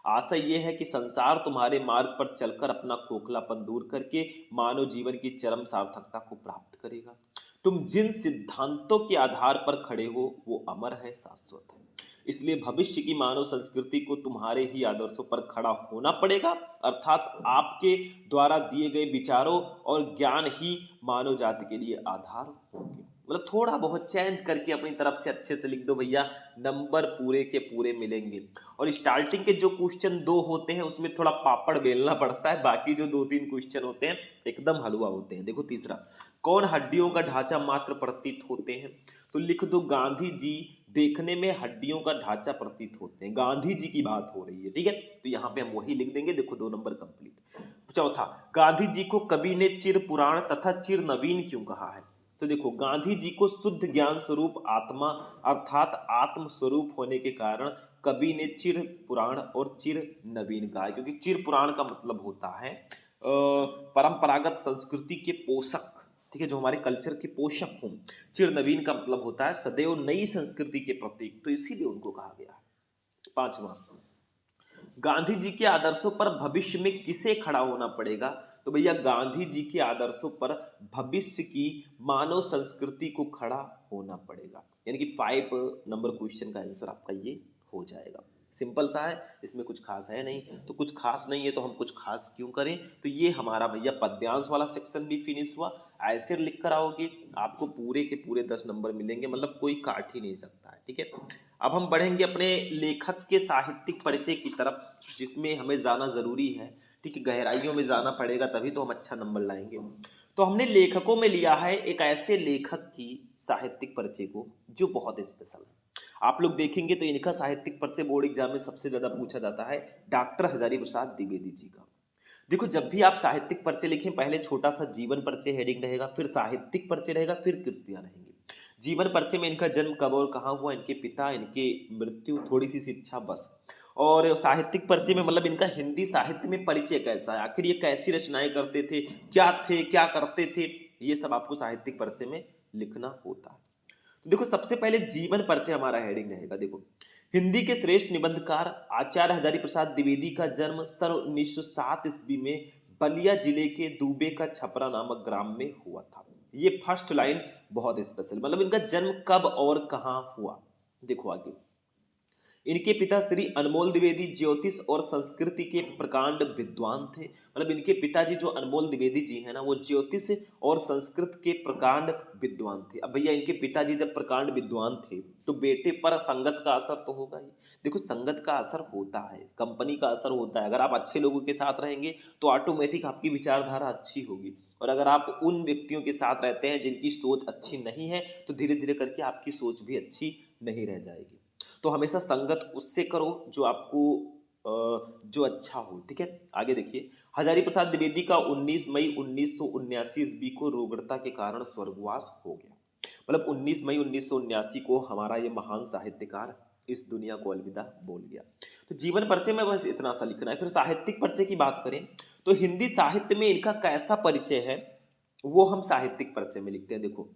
आशा यह है कि संसार तुम्हारे मार्ग पर चलकर अपना खोखलापन दूर करके मानव जीवन की चरम सार्थकता को प्राप्त करेगा। तुम जिन सिद्धांतों के आधार पर खड़े हो वो अमर है, शाश्वत है। इसलिए भविष्य की मानव संस्कृति को तुम्हारे ही आदर्शों पर खड़ा होना पड़ेगा, अर्थात आपके द्वारा दिए गए विचारों और ज्ञान ही मानव जाति के लिए आधार होंगे। मतलब थोड़ा बहुत चेंज करके अपनी तरफ से अच्छे से लिख दो भैया, नंबर पूरे के पूरे मिलेंगे। और स्टार्टिंग के जो क्वेश्चन 2 होते हैं उसमें थोड़ा पापड़ बेलना पड़ता है, बाकी जो 2-3 क्वेश्चन होते हैं एकदम हलवा होते हैं। देखो तीसरा, कौन हड्डियों का ढांचा मात्र प्रतीत होते हैं, तो लिख दो गांधी जी देखने में हड्डियों का ढांचा प्रतीत होते हैं। गांधी जी की बात हो रही है, ठीक है, तो यहाँ पे हम वही लिख देंगे। देखो 2 नंबर कंप्लीट। चौथा, गांधी जी को कवि ने चिर पुराण तथा चिर नवीन क्यों कहा है, तो देखो गांधी जी को शुद्ध ज्ञान स्वरूप आत्मा अर्थात आत्म स्वरूप होने के कारण कवि ने चिर पुराण और चिर नवीन कहा है, क्योंकि चिर पुराण का मतलब होता है परंपरागत संस्कृति के पोषक, ठीक है, जो हमारे कल्चर के पोषक हों। चिर नवीन का मतलब होता है सदैव नई संस्कृति के प्रतीक, तो इसीलिए उनको कहा गया है। पांचवा, गांधी जी के आदर्शों पर भविष्य में किसे खड़ा होना पड़ेगा, तो भैया गांधी जी के आदर्शों पर भविष्य की मानव संस्कृति को खड़ा होना पड़ेगा, यानी कि 5 नंबर क्वेश्चन का आंसर आपका ये हो जाएगा। सिंपल सा है, इसमें कुछ खास है नहीं। तो कुछ खास नहीं है तो हम कुछ खास क्यों करें। तो ये हमारा भैया पद्यांश वाला सेक्शन भी फिनिश हुआ। ऐसे लिख कर आओगे आपको पूरे के पूरे 10 नंबर मिलेंगे, मतलब कोई काट ही नहीं सकता है। ठीक है, अब हम बढ़ेंगे अपने लेखक के साहित्यिक परिचय की तरफ, जिसमें हमें जाना जरूरी है। ठीक है, गहराइयों में जाना पड़ेगा तभी तो हम अच्छा नंबर लाएंगे। तो हमने लेखकों में लिया है एक ऐसे लेखक की साहित्यिक परिचय को जो बहुत स्पेशल है। आप लोग देखेंगे तो इनका साहित्यिक परिचय बोर्ड एग्जाम में सबसे ज्यादा पूछा जाता है, डॉक्टर हजारी प्रसाद द्विवेदी जी का। देखो जब भी आप साहित्यिक परिचय लिखें, पहले छोटा सा जीवन परिचय हेडिंग रहेगा, फिर साहित्यिक परिचय रहेगा, फिर कृतियां रहेंगी। जीवन परिचय में इनका जन्म कब और कहाँ हुआ, इनके पिता, इनके मृत्यु, थोड़ी सी शिक्षा, बस। और साहित्यिक परिचय में मतलब इनका हिंदी साहित्य में परिचय कैसा है, आखिर ये कैसी रचनाएं करते थे, क्या करते थे, ये सब आपको साहित्यिक परिचय में लिखना होता है। तो देखो सबसे पहले जीवन परिचय हमारा हेडिंग रहेगा। देखो हिंदी के श्रेष्ठ निबंधकार आचार्य हजारी प्रसाद द्विवेदी का जन्म सन 1907 ईस्वी में बलिया जिले के दूबे का छपरा नामक ग्राम में हुआ था। ये फर्स्ट लाइन बहुत स्पेशल, मतलब इनका जन्म कब और कहाँ हुआ। देखो आगे, इनके पिता श्री अनमोल द्विवेदी ज्योतिष और संस्कृति के प्रकांड विद्वान थे। मतलब इनके पिताजी जो अनमोल द्विवेदी जी हैं ना, वो ज्योतिष और संस्कृत के प्रकांड विद्वान थे। अब भैया इनके पिताजी जब प्रकांड विद्वान थे तो बेटे पर संगत का असर तो होगा ही। देखो संगत का असर होता है, कंपनी का असर होता है। अगर आप अच्छे लोगों के साथ रहेंगे तो ऑटोमेटिक आपकी विचारधारा अच्छी होगी, और अगर आप उन व्यक्तियों के साथ रहते हैं जिनकी सोच अच्छी नहीं है तो धीरे धीरे करके आपकी सोच भी अच्छी नहीं रह जाएगी। तो हमेशा संगत उससे करो जो आपको जो अच्छा हो। ठीक है, आगे देखिए, हजारी प्रसाद द्विवेदी का 19 मई 1979 ईस्वी को रोगड़ता के कारण स्वर्गवास हो गया। मतलब 19 मई 1979 को हमारा ये महान साहित्यकार इस दुनिया को अलविदा बोल गया। तो जीवन परिचय में बस इतना सा लिखना है। फिर साहित्यिक परिचय की बात करें तो हिंदी साहित्य में इनका कैसा परिचय है वो हम साहित्यिक परिचय में लिखते हैं। देखो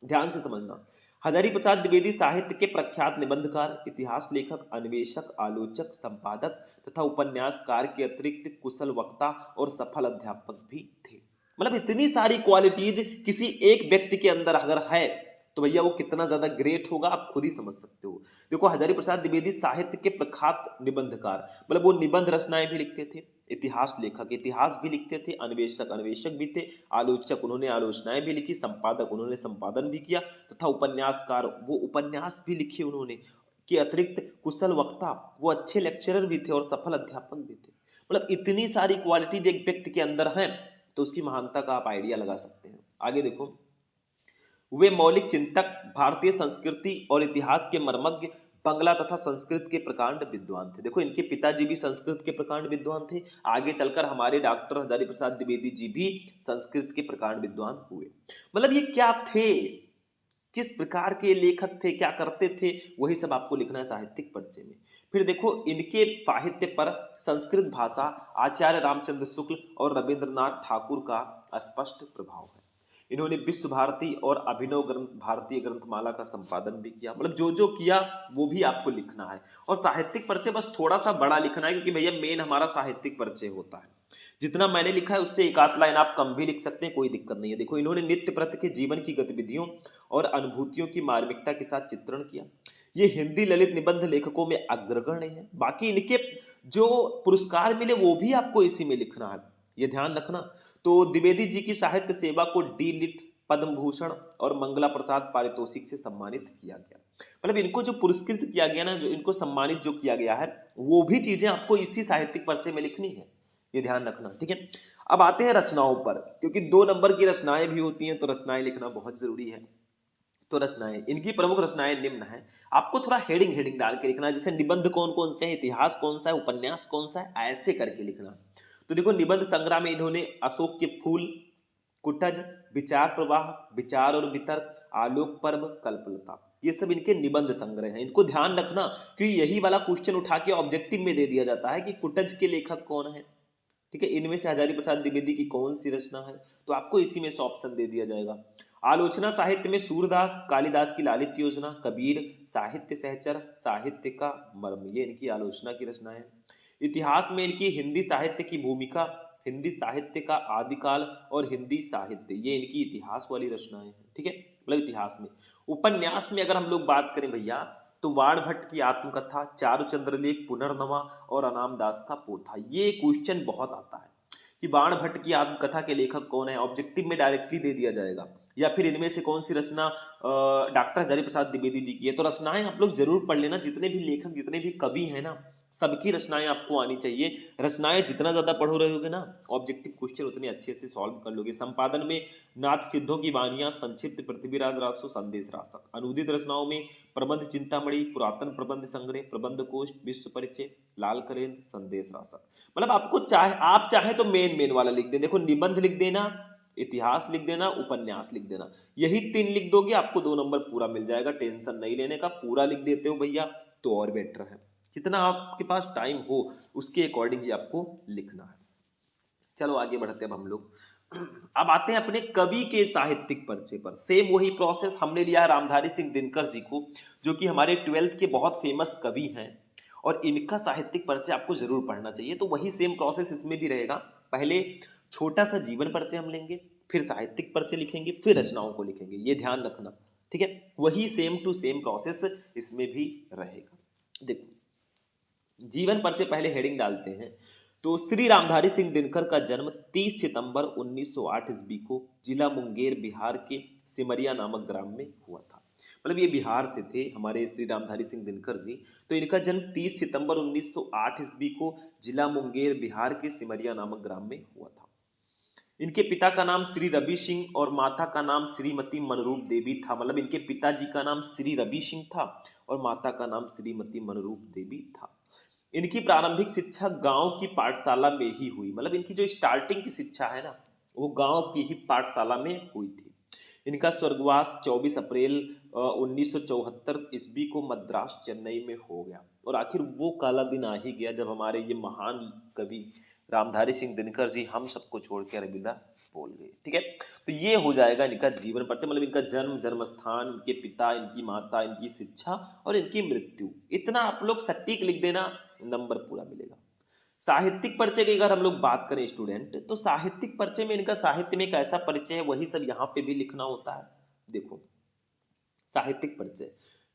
ध्यान से समझना, हजारी प्रसाद द्विवेदी साहित्य के प्रख्यात निबंधकार, इतिहास लेखक, अन्वेषक, आलोचक, संपादक तथा उपन्यासकार के अतिरिक्त कुशल वक्ता और सफल अध्यापक भी थे। मतलब इतनी सारी क्वालिटीज किसी एक व्यक्ति के अंदर अगर है तो भैया वो कितना ज्यादा ग्रेट होगा आप खुद ही समझ सकते हो। देखो हजारी प्रसाद द्विवेदी साहित्य के प्रख्यात निबंधकार, मतलब वो निबंध रचनाएं भी लिखते थे, इतिहास लेखक इतिहास भी लिखते थे, अन्वेषक अन्वेषक भी थे, आलोचक उन्होंने आलोचनाएं भी लिखी, संपादक उन्होंने संपादन भी किया, तथा उपन्यासकार वो उपन्यास भी लिखे उन्होंने, के अतिरिक्त कुशल वक्ता वो अच्छे लेक्चरर भी थे और सफल अध्यापक भी थे। मतलब इतनी सारी क्वालिटीज एक व्यक्ति के अंदर है तो उसकी महानता का आप आइडिया लगा सकते हैं। आगे देखो, वे मौलिक चिंतक, भारतीय संस्कृति और इतिहास के मर्मज्ञ, बंगला तथा संस्कृत के प्रकांड विद्वान थे। देखो इनके पिताजी भी संस्कृत के प्रकांड विद्वान थे, आगे चलकर हमारे डॉक्टर हजारी प्रसाद द्विवेदी जी भी संस्कृत के प्रकांड विद्वान हुए। मतलब ये क्या थे, किस प्रकार के लेखक थे, क्या करते थे, वही सब आपको लिखना है साहित्यिक परिचय में। फिर देखो इनके साहित्य पर संस्कृत भाषा, आचार्य रामचंद्र शुक्ल और रविंद्रनाथ ठाकुर का स्पष्ट प्रभाव है। इन्होंने विश्व भारती और अभिनव ग्रंथ भारतीय ग्रंथमाला का संपादन भी किया। मतलब जो जो किया वो भी आपको लिखना है। और साहित्यिक परिचय बस थोड़ा सा बड़ा लिखना है क्योंकि भैया मेन हमारा साहित्यिक परिचय होता है। जितना मैंने लिखा है उससे एक आध लाइन आप कम भी लिख सकते हैं, कोई दिक्कत नहीं है। देखो इन्होंने नित्य प्रति के जीवन की गतिविधियों और अनुभूतियों की मार्मिकता के साथ चित्रण किया। ये हिंदी ललित निबंध लेखकों में अग्रगण्य है। बाकी इनके जो पुरस्कार मिले वो भी आपको इसी में लिखना है, ये ध्यान रखना। तो द्विवेदी जी की साहित्य सेवा को डी लिट, पद्म भूषण और मंगला प्रसाद पारितोषिक से सम्मानित किया गया। मतलब इनको जो पुरस्कृत किया गया ना, जो इनको सम्मानित जो किया गया है वो भी चीजें आपको इसी साहित्यिक परिचय में लिखनी है, ये ध्यान रखना। ठीक है, अब आते हैं रचनाओं पर, क्योंकि 2 नंबर की रचनाएं भी होती हैं तो रचनाएं लिखना बहुत जरूरी है। तो रचनाएं, इनकी प्रमुख रचनाएं निम्न है। आपको थोड़ा हेडिंग हेडिंग डाल के लिखना है, जैसे निबंध कौन कौन से हैं, इतिहास कौन सा है, उपन्यास कौन सा है, ऐसे करके लिखना। तो देखो निबंध संग्रह में इन्होंने अशोक के फूल, कुटज, विचार प्रवाह, विचार और वितर्क, आलोक पर्व, कल्पलता, ये सब इनके निबंध संग्रह हैं। इनको ध्यान रखना क्योंकि यही वाला क्वेश्चन उठा के ऑब्जेक्टिव में दे दिया जाता है कि कुटज के लेखक कौन है। ठीक है, इनमें से हजारी प्रसाद द्विवेदी की कौन सी रचना है, तो आपको इसी में से ऑप्शन दे दिया जाएगा। आलोचना साहित्य में सूरदास, कालिदास की लालित्य योजना, कबीर, साहित्य सहचर, साहित्य का मर्म, ये इनकी आलोचना की रचनाएं हैं। इतिहास में इनकी हिंदी साहित्य की भूमिका, हिंदी साहित्य का आदिकाल और हिंदी साहित्य, ये इनकी इतिहास वाली रचनाएं हैं। ठीक है, मतलब इतिहास में। उपन्यास में अगर हम लोग बात करें भैया तो वाण भट्ट की आत्मकथा, चारुचंद्र लेख, पुनर्नवा और अनाम दास का पोथा। ये क्वेश्चन बहुत आता है कि बाण भट्ट की आत्मकथा के लेखक कौन है, ऑब्जेक्टिव में डायरेक्टली दे दिया जाएगा। या फिर इनमें से कौन सी रचना डॉक्टर हजारी प्रसाद द्विवेदी जी की है। तो रचनाएं आप लोग जरूर पढ़ लेना, जितने भी लेखक जितने भी कवि हैं ना, सबकी रचनाएं आपको आनी चाहिए। रचनाएं जितना ज्यादा पढ़ो रहोगे ना, ऑब्जेक्टिव क्वेश्चन उतने अच्छे से सॉल्व कर लोगे। संपादन में नाथ सिद्धों की वाणियां, संक्षिप्त, पृथ्वीराज रासो, संदेश रासक। अनुदित रचनाओं में प्रबंध चिंतामणि, पुरातन प्रबंध संग्रह, प्रबंध कोश, विश्व परिचय, लाल कलेंद्र, संदेश रासक। मतलब आपको आप चाहे तो मेन वाला लिख दे। देखो, निबंध लिख देना, इतिहास लिख देना, उपन्यास लिख देना, यही 3 लिख दोगे आपको 2 नंबर पूरा मिल जाएगा। टेंशन नहीं लेने का। पूरा लिख देते हो भैया तो और बेटर है। जितना आपके पास टाइम हो उसके अकॉर्डिंग ही आपको लिखना है। चलो आगे बढ़ते हैं अब हम लोग। अब आते हैं अपने कवि के साहित्यिक परिचय पर। सेम वही प्रोसेस हमने लिया रामधारी सिंह दिनकर जी को, जो कि हमारे 12th के बहुत फेमस कवि हैं, और इनका साहित्यिक परिचय आपको जरूर पढ़ना चाहिए। तो वही सेम प्रोसेस इसमें भी रहेगा। पहले छोटा सा जीवन परिचय हम लेंगे, फिर साहित्यिक परिचय लिखेंगे, फिर रचनाओं को लिखेंगे। ये ध्यान रखना, ठीक है। वही सेम टू सेम प्रोसेस इसमें भी रहेगा। देखो, जीवन परिचय पहले हेडिंग डालते हैं। तो श्री रामधारी सिंह दिनकर का जन्म 30 सितंबर 1908 ईस्वी को जिला मुंगेर बिहार के सिमरिया नामक ग्राम में हुआ था। मतलब ये बिहार से थे हमारे श्री रामधारी सिंह दिनकर जी। तो इनका जन्म 30 सितंबर 1908 ईस्वी को जिला मुंगेर बिहार के सिमरिया नामक ग्राम में हुआ था। इनके पिता का नाम श्री रवि सिंह और माता का नाम श्रीमती मनरूप देवी था। मतलब इनके पिताजी का नाम श्री रवि सिंह था और माता का नाम श्रीमती मनरूप देवी था। इनकी प्रारंभिक शिक्षा गांव की पाठशाला में ही हुई। मतलब इनकी जो स्टार्टिंग की शिक्षा है ना, वो गांव की ही पाठशाला में हुई थी। इनका स्वर्गवास 24 अप्रैल 1974 ईस्वी को मद्रास चेन्नई में हो गया। और आखिर वो काला दिन आ ही गया जब हमारे ये महान कवि रामधारी सिंह दिनकर जी हम सबको छोड़ के अलविदा बोल गए। ठीक है, तो ये हो जाएगा इनका जीवन परिचय। मतलब इनका जन्म, जन्म स्थान, इनके पिता, इनकी माता, इनकी शिक्षा और इनकी मृत्यु। इतना आप लोग सटीक लिख देना, नंबर पूरा मिलेगा। साहित्यिक परिचय की अगर हम लोग बात करें स्टूडेंट, तो साहित्यिक परिचय में इनका साहित्य में कैसा परिचय है वही सब यहाँ पे भी लिखना होता है। देखो, साहित्यिक परिचय,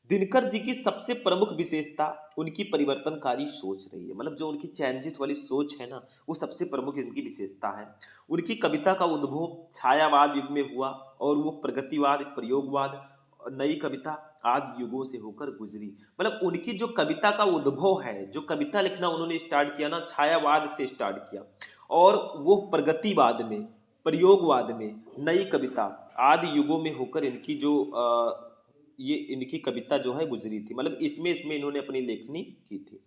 दिनकर जी की सबसे प्रमुख विशेषता उनकी परिवर्तनकारी सोच रही है। मतलब जो उनकी चेंजेस वाली सोच है ना, वो सबसे प्रमुख इनकी विशेषता है। उनकी कविता का उद्भव छायावाद युग में हुआ और वो प्रगतिवाद, प्रयोगवाद, नई कविता आदि युगों से होकर गुजरी। मतलब उनकी जो कविता का उद्भव है, जो कविता लिखना उन्होंने स्टार्ट किया ना, छायावाद से स्टार्ट किया, और वो प्रगतिवाद में, प्रयोगवाद में, नई कविता आदि युगों में होकर इनकी जो ये इनकी कविता जो है गुजरी थी। मतलब इसमें इसमें इन्होंने अपनी लेखनी की थी।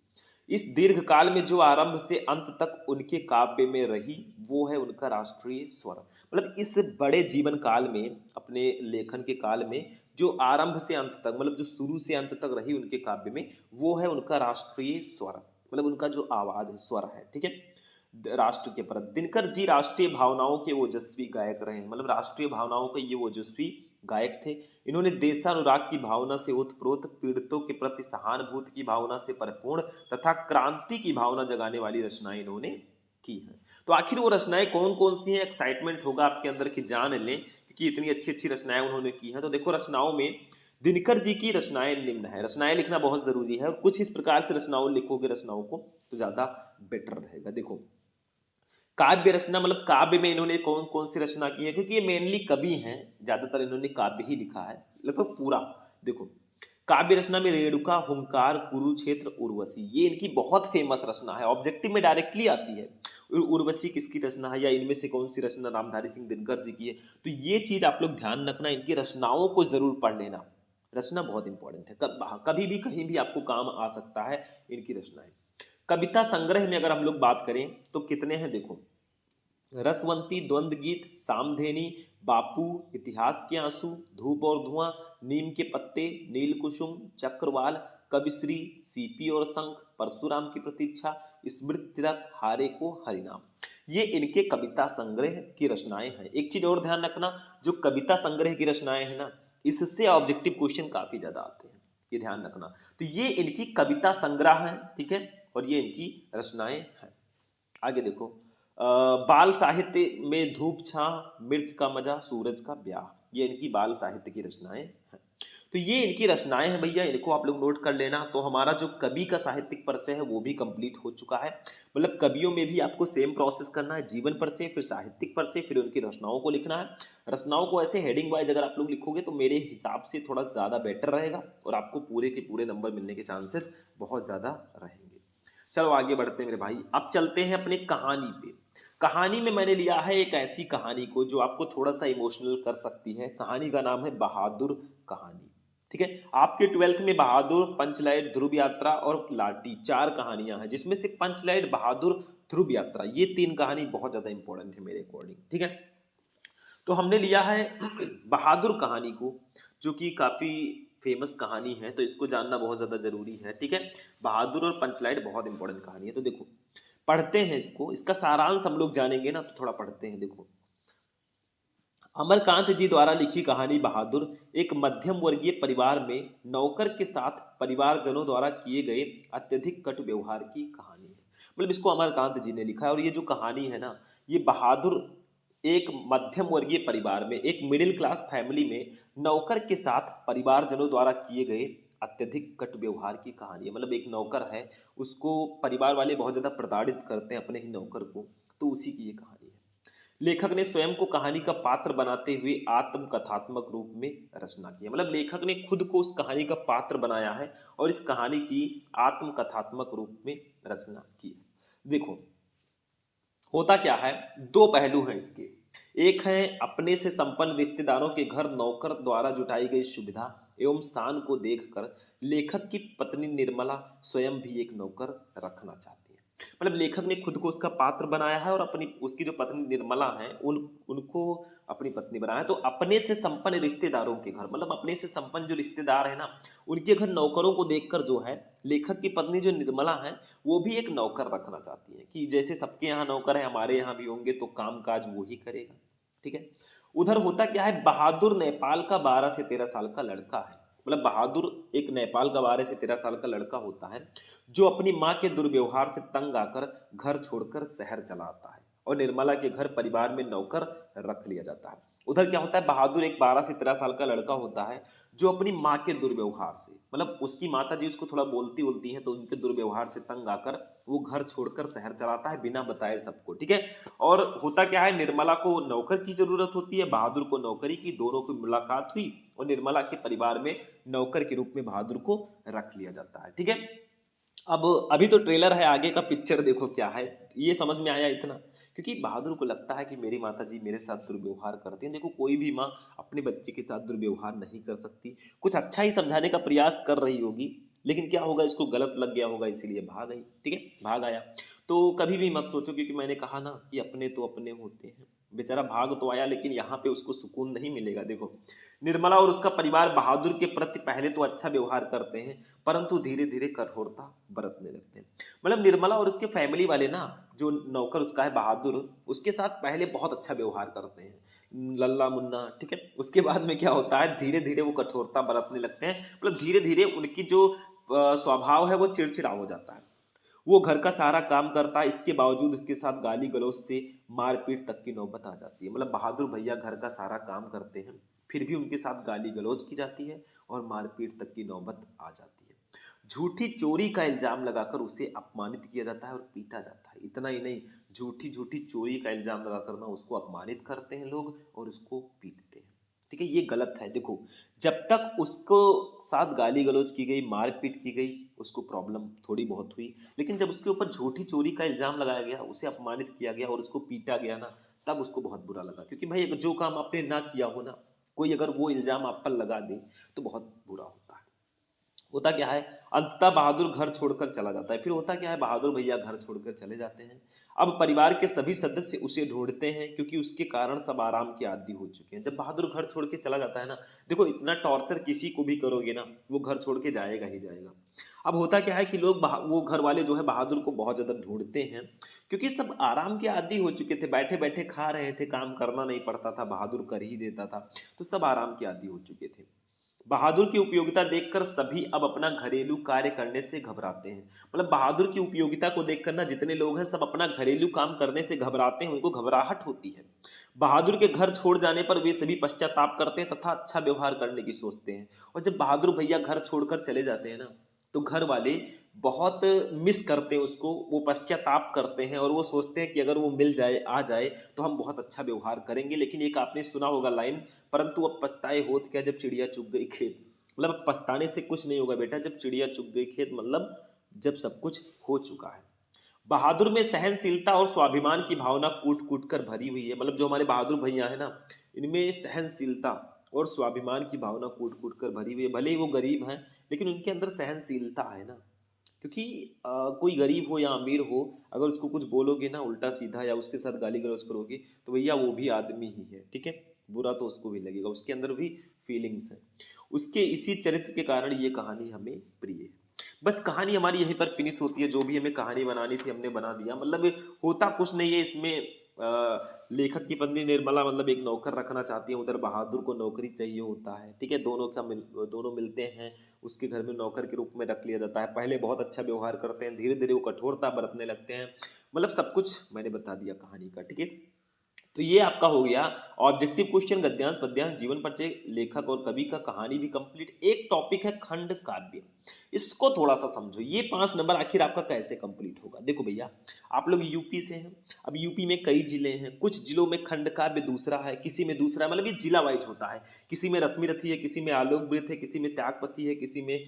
इस दीर्घ काल में जो आरंभ से अंत तक उनके काव्य में रही, वो है उनका राष्ट्रीय स्वर। मतलब इस बड़े जीवन काल में, अपने लेखन के काल में, जो आरंभ से अंत तक, मतलब जो शुरू से अंत तक रही उनके काव्य में, वो है उनका राष्ट्रीय स्वर। मतलब उनका जो आवाज है, स्वर है। ठीक है, राष्ट्र के प्रति दिनकर जी राष्ट्रीय भावनाओं के ओजस्वी गायक रहे हैं। मतलब राष्ट्रीय भावनाओं के ये ओजस्वी गायक थे। इन्होंने देशानुराग की भावना से ओतप्रोत, पीड़ितों के प्रति सहानुभूति की भावना से परिपूर्ण तथा क्रांति की भावना जगाने वाली रचनाएं इन्होंने की हैं। तो आखिर वो रचनाएं कौन कौन सी हैं, एक्साइटमेंट होगा आपके अंदर की जान लें, क्योंकि इतनी अच्छी अच्छी रचनाएं उन्होंने की हैं। तो देखो, रचनाओं में दिनकर जी की रचनाएं निम्न है। रचनाएं लिखना बहुत जरूरी है, और कुछ इस प्रकार से रचनाओं लिखोगे रचनाओं को तो ज्यादा बेटर रहेगा। देखो, काव्य रचना, मतलब काव्य में इन्होंने कौन कौन सी रचना की है, क्योंकि ये मेनली कवि हैं, ज्यादातर इन्होंने काव्य ही लिखा है, लगभग पूरा। देखो, काव्य रचना में रेणुका, हुंकार, कुरुक्षेत्र, उर्वशी, ये इनकी बहुत फेमस रचना है, ऑब्जेक्टिव में डायरेक्टली आती है। उर्वशी किसकी रचना है, या इनमें से कौन सी रचना रामधारी सिंह दिनकर जी की है। तो ये चीज आप लोग ध्यान रखना, इनकी रचनाओं को जरूर पढ़ लेना। रचना बहुत इंपॉर्टेंट है, कभी भी कहीं भी आपको काम आ सकता है इनकी रचनाएं। कविता संग्रह में अगर हम लोग बात करें तो कितने हैं, देखो, रसवंती, द्वंद्व गीत, सामधेनी, बापू, इतिहास के आंसू, धूप और धुआं, नीम के पत्ते, नील कुसुम, चक्रवाल, कविश्री, सीपी और शंख, परशुराम की प्रतीक्षा, स्मृति तिलक, हारे को हरिनाम। ये इनके कविता संग्रह की रचनाएं हैं। एक चीज और ध्यान रखना, जो कविता संग्रह की रचनाएं हैं ना, इससे ऑब्जेक्टिव क्वेश्चन काफी ज्यादा आते हैं, ये ध्यान रखना। तो ये इनकी कविता संग्रह है, ठीक है, और ये इनकी रचनाएं हैं। आगे देखो, बाल साहित्य में धूप छां, मिर्च का मजा, सूरज का ब्याह, ये इनकी बाल साहित्य की रचनाएं हैं। तो ये इनकी रचनाएं हैं भैया, इनको आप लोग नोट कर लेना। तो हमारा जो कवि का साहित्यिक परिचय है वो भी कंप्लीट हो चुका है। मतलब कवियों में भी आपको सेम प्रोसेस करना है, जीवन परिचय, फिर साहित्यिक परिचय, फिर उनकी रचनाओं को लिखना है। रचनाओं को ऐसे हेडिंग वाइज अगर आप लोग लिखोगे तो मेरे हिसाब से थोड़ा ज़्यादा बेटर रहेगा और आपको पूरे के पूरे नंबर मिलने के चांसेस बहुत ज़्यादा रहेंगे। चलो आगे बढ़ते हैं मेरे भाई, अब चलते हैं अपने कहानी पे। कहानी में मैंने लिया है एक ऐसी कहानी को जो आपको थोड़ा सा इमोशनल कर सकती है। कहानी का नाम है बहादुर कहानी। ठीक है, आपके 12th में बहादुर, पंचलाइट, ध्रुव यात्रा और लाठी 4 कहानियां हैं, जिसमें से पंचलाइट, बहादुर, ध्रुव यात्रा ये 3 कहानी बहुत ज्यादा इंपॉर्टेंट है मेरे अकॉर्डिंग। ठीक है, तो हमने लिया है बहादुर कहानी को, जो कि काफी फेमस कहानी है, तो इसको जानना बहुत ज्यादा जरूरी है। ठीक है, बहादुर और पंचलाइट बहुत इंपॉर्टेंट कहानी है। तो देखो पढ़ते हैं इसको, इसका सारांश हम लोग जानेंगे ना, तो थोड़ा पढ़ते हैं। देखो, अमरकांत जी द्वारा लिखी कहानी बहादुर एक मध्यम वर्गीय परिवार में नौकर के साथ परिवारजनों द्वारा किए गए अत्यधिक कटु व्यवहार की कहानी है। मतलब इसको अमरकांत जी ने लिखा है, और ये जो कहानी है ना, ये बहादुर एक मध्यम वर्गीय परिवार में, एक मिडिल क्लास फैमिली में नौकर के साथ परिवारजनों द्वारा किए गए अत्यधिक कटु व्यवहार की कहानी है। मतलब एक नौकर है, उसको परिवार वाले बहुत ज्यादा प्रताड़ित करते हैं अपने ही नौकर को, तो उसी की ये कहानी है। लेखक ने स्वयं को कहानी का पात्र बनाते हुए आत्मकथात्मक रूप में रचना की है। मतलब लेखक ने खुद को उस कहानी का पात्र बनाया है और इस कहानी की आत्मकथात्मक रूप में रचना की है। देखो होता क्या है, दो पहलू हैं इसके। एक है अपने से संपन्न रिश्तेदारों के घर नौकर द्वारा जुटाई गई सुविधा एवं शान को देखकर लेखक की पत्नी निर्मला स्वयं भी एक नौकर रखना चाहती है। मतलब लेखक ने खुद को उसका पात्र बनाया है और अपनी उसकी जो पत्नी निर्मला है उनको अपनी पत्नी बनाया है। तो अपने से संपन्न रिश्तेदारों के घर, मतलब अपने से संपन्न जो रिश्तेदार है ना, उनके घर नौकरों को देखकर जो है लेखक की पत्नी जो निर्मला है वो भी एक नौकर रखना चाहती है, कि जैसे सबके यहाँ नौकर है हमारे यहाँ भी होंगे तो काम काज वो ही करेगा। ठीक है, उधर होता क्या है, बहादुर नेपाल का 12 से 13 साल का लड़का है। मतलब बहादुर एक नेपाल का 12 से 13 साल का लड़का होता है, जो अपनी माँ के दुर्व्यवहार से तंग आकर घर छोड़कर शहर चला आता है और निर्मला के घर परिवार में नौकर रख लिया जाता है। उधर क्या होता है, बहादुर एक 12 से 13 साल का लड़का होता है, जो अपनी माँ के दुर्व्यवहार से, मतलब उसकी माता जी उसको थोड़ा बोलती बोलती हैं, तो उनके दुर्व्यवहार से तंग आकर वो घर छोड़कर शहर चलाता है बिना बताए सबको। ठीक है, और होता क्या है, निर्मला को नौकर की जरूरत होती है, बहादुर को नौकरी की, दोनों की मुलाकात हुई और निर्मला के परिवार में नौकर के रूप में बहादुर को रख लिया जाता है। ठीक है, अब अभी तो ट्रेलर है, आगे का पिक्चर देखो क्या है। ये समझ में आया इतना, क्योंकि बहादुर को लगता है कि मेरी माता जी मेरे साथ दुर्व्यवहार करती हैं। देखो कोई भी माँ अपने बच्चे के साथ दुर्व्यवहार नहीं कर सकती, कुछ अच्छा ही समझाने का प्रयास कर रही होगी, लेकिन क्या होगा, इसको गलत लग गया होगा इसीलिए भाग आई। ठीक है, भाग आया। तो कभी भी मत सोचो, क्योंकि मैंने कहा ना कि अपने तो अपने होते हैं। बेचारा भाग तो आया, लेकिन यहाँ पे उसको सुकून नहीं मिलेगा। देखो निर्मला और उसका परिवार बहादुर के प्रति पहले तो अच्छा व्यवहार करते हैं, परंतु धीरे धीरे कठोरता बरतने लगते हैं। मतलब निर्मला और उसके फैमिली वाले ना, जो नौकर उसका है बहादुर, उसके साथ पहले बहुत अच्छा व्यवहार करते हैं, लल्ला मुन्ना। ठीक है, उसके बाद में क्या होता है, धीरे धीरे वो कठोरता बरतने लगते हैं। मतलब धीरे धीरे उनकी जो स्वभाव है वो चिड़चिड़ा हो जाता है। वो घर का सारा काम करता है, इसके बावजूद उसके साथ गाली गलौज से मारपीट तक की नौबत आ जाती है। मतलब बहादुर भैया घर का सारा काम करते हैं, फिर भी उनके साथ गाली गलौज की जाती है और मारपीट तक की नौबत आ जाती है। झूठी चोरी का इल्जाम लगाकर उसे अपमानित किया जाता है और पीटा जाता है। इतना ही नहीं, झूठी झूठी चोरी का इल्जाम लगाकर ना उसको अपमानित करते हैं लोग और उसको पीटते हैं। ठीक है, ये गलत है। देखो जब तक उसको साथ गाली गलौज की गई, मारपीट की गई, उसको प्रॉब्लम थोड़ी बहुत हुई, लेकिन जब उसके ऊपर झूठी चोरी का इल्जाम लगाया गया, उसे अपमानित किया गया और उसको पीटा गया ना, तब उसको बहुत बुरा लगा। क्योंकि भाई अगर जो काम आपने ना किया हो ना, कोई अगर वो इल्जाम आप पर लगा दे तो बहुत बुरा होता है। होता क्या है, अंततः बहादुर घर छोड़कर चला जाता है। फिर होता क्या है, बहादुर भैया घर छोड़कर चले जाते हैं। अब परिवार के सभी सदस्य उसे ढूंढते हैं, क्योंकि उसके कारण सब आराम के आदी हो चुके हैं। जब बहादुर घर छोड़ के चला जाता है ना, देखो इतना टॉर्चर किसी को भी करोगे ना, वो घर छोड़ के जाएगा ही जाएगा। अब होता क्या है कि लोग वो घर वाले जो है बहादुर को बहुत ज्यादा ढूंढते हैं, क्योंकि सब आराम के आदी हो चुके थे, बैठे बैठे खा रहे थे, काम करना नहीं पड़ता था, बहादुर कर ही देता था, तो सब आराम के आदी हो चुके थे। बहादुर की उपयोगिता देखकर सभी अब अपना घरेलू कार्य करने से घबराते हैं। मतलब बहादुर की उपयोगिता को देखकर ना जितने लोग हैं सब अपना घरेलू काम करने से घबराते हैं, उनको घबराहट होती है। बहादुर के घर छोड़ जाने पर वे सभी पश्चाताप करते हैं तथा अच्छा व्यवहार करने की सोचते हैं। और जब बहादुर भैया घर छोड़कर चले जाते हैं ना, तो घर वाले बहुत मिस करते हैं उसको, वो पश्चाताप करते हैं और वो सोचते हैं कि अगर वो मिल जाए, आ जाए, तो हम बहुत अच्छा व्यवहार करेंगे। लेकिन एक आपने सुना होगा लाइन, परंतु अब पछताए होत क्या जब चिड़िया चुग गई खेत। मतलब अब पछताने से कुछ नहीं होगा बेटा, जब चिड़िया चुग गई खेत मतलब जब सब कुछ हो चुका है। बहादुर में सहनशीलता और स्वाभिमान की भावना कूट कूट कर भरी हुई है। मतलब जो हमारे बहादुर भैया है ना, इनमें सहनशीलता और स्वाभिमान की भावना कूट कूट कर भरी हुई है। भले ही वो गरीब हैं, लेकिन उनके अंदर सहनशीलता है ना। क्योंकि कोई गरीब हो या अमीर हो, अगर उसको कुछ बोलोगे ना उल्टा सीधा या उसके साथ गाली गलौज करोगे, तो भैया वो भी आदमी ही है, ठीक है। बुरा तो उसको भी लगेगा, उसके अंदर भी फीलिंग्स है। उसके इसी चरित्र के कारण ये कहानी हमें प्रिय है। बस कहानी हमारी यहीं पर फिनिश होती है। जो भी हमें कहानी बनानी थी हमने बना दिया। मतलब होता कुछ नहीं है इसमें। लेखक की पत्नी निर्मला मतलब एक नौकर रखना चाहती है, उधर बहादुर को नौकरी चाहिए होता है, ठीक है। दोनों मिलते हैं, उसके घर में नौकर के रूप में रख लिया जाता है। पहले बहुत अच्छा व्यवहार करते हैं, धीरे धीरे वो कठोरता बरतने लगते हैं। मतलब सब कुछ मैंने बता दिया कहानी का, ठीक है। तो ये आपका हो गया ऑब्जेक्टिव क्वेश्चन, गद्यांश पद्यांश जीवन परिचय लेखक और कवि का, कहानी भी कंप्लीट। एक टॉपिक है खंड काव्य, इसको थोड़ा सा समझो। ये 5 नंबर आखिर आपका कैसे कंप्लीट होगा। देखो भैया, आप लोग यूपी से हैं। अब यूपी में कई जिले हैं, कुछ जिलों में खंड काव्य दूसरा है, किसी में दूसरा है। मतलब ये जिला वाइज होता है। किसी में रश्मि रथी है, किसी में आलोक वृत है, किसी में त्यागपति है, किसी में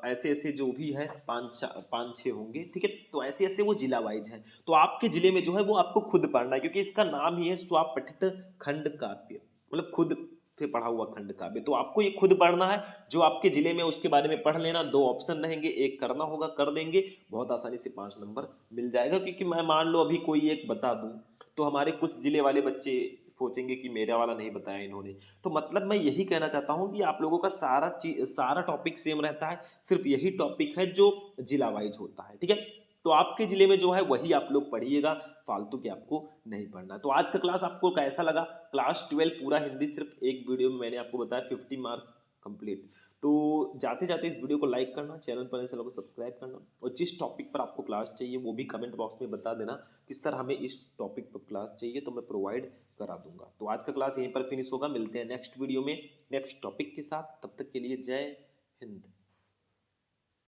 ऐसे ऐसे जो भी है पाँच छः होंगे, ठीक है। तो ऐसे ऐसे वो जिला वाइज है। तो आपके जिले में जो है वो आपको खुद पढ़ना है, क्योंकि इसका नाम ही है स्वपठित खंड काव्य। मतलब खुद से पढ़ा हुआ खंड काव्य। तो आपको ये खुद पढ़ना है, जो आपके जिले में उसके बारे में पढ़ लेना। 2 ऑप्शन रहेंगे, एक करना होगा, कर देंगे, बहुत आसानी से 5 नंबर मिल जाएगा। क्योंकि मैं मान लो अभी कोई एक बता दूं, तो हमारे कुछ जिले वाले बच्चे सोचेंगे कि मेरा वाला नहीं बताया इन्होंने। तो मतलब मैं यही कहना चाहता हूँ कि आप लोगों का सारा टॉपिक सेम रहता है, सिर्फ यही टॉपिक है जो जिला वाइज होता है, ठीक है। तो आपके जिले में जो है वही आप लोग पढ़िएगा, फालतू के आपको नहीं पढ़ना। तो आज का क्लास आपको कैसा लगा। क्लास 12 पूरा हिंदी सिर्फ एक वीडियो में मैंने आपको बताया, 50 मार्क्स कंप्लीट। तो जाते जाते इस वीडियो को लाइक करना, चैनल पर चैनल को सब्सक्राइब करना, और जिस टॉपिक पर आपको क्लास चाहिए वो भी कमेंट बॉक्स में बता देना कि सर हमें इस टॉपिक पर क्लास चाहिए, तो मैं प्रोवाइड करा दूंगा। तो आज का क्लास यहीं पर फिनिश होगा। मिलते हैं नेक्स्ट वीडियो में नेक्स्ट टॉपिक के साथ। तब तक के लिए जय हिंद।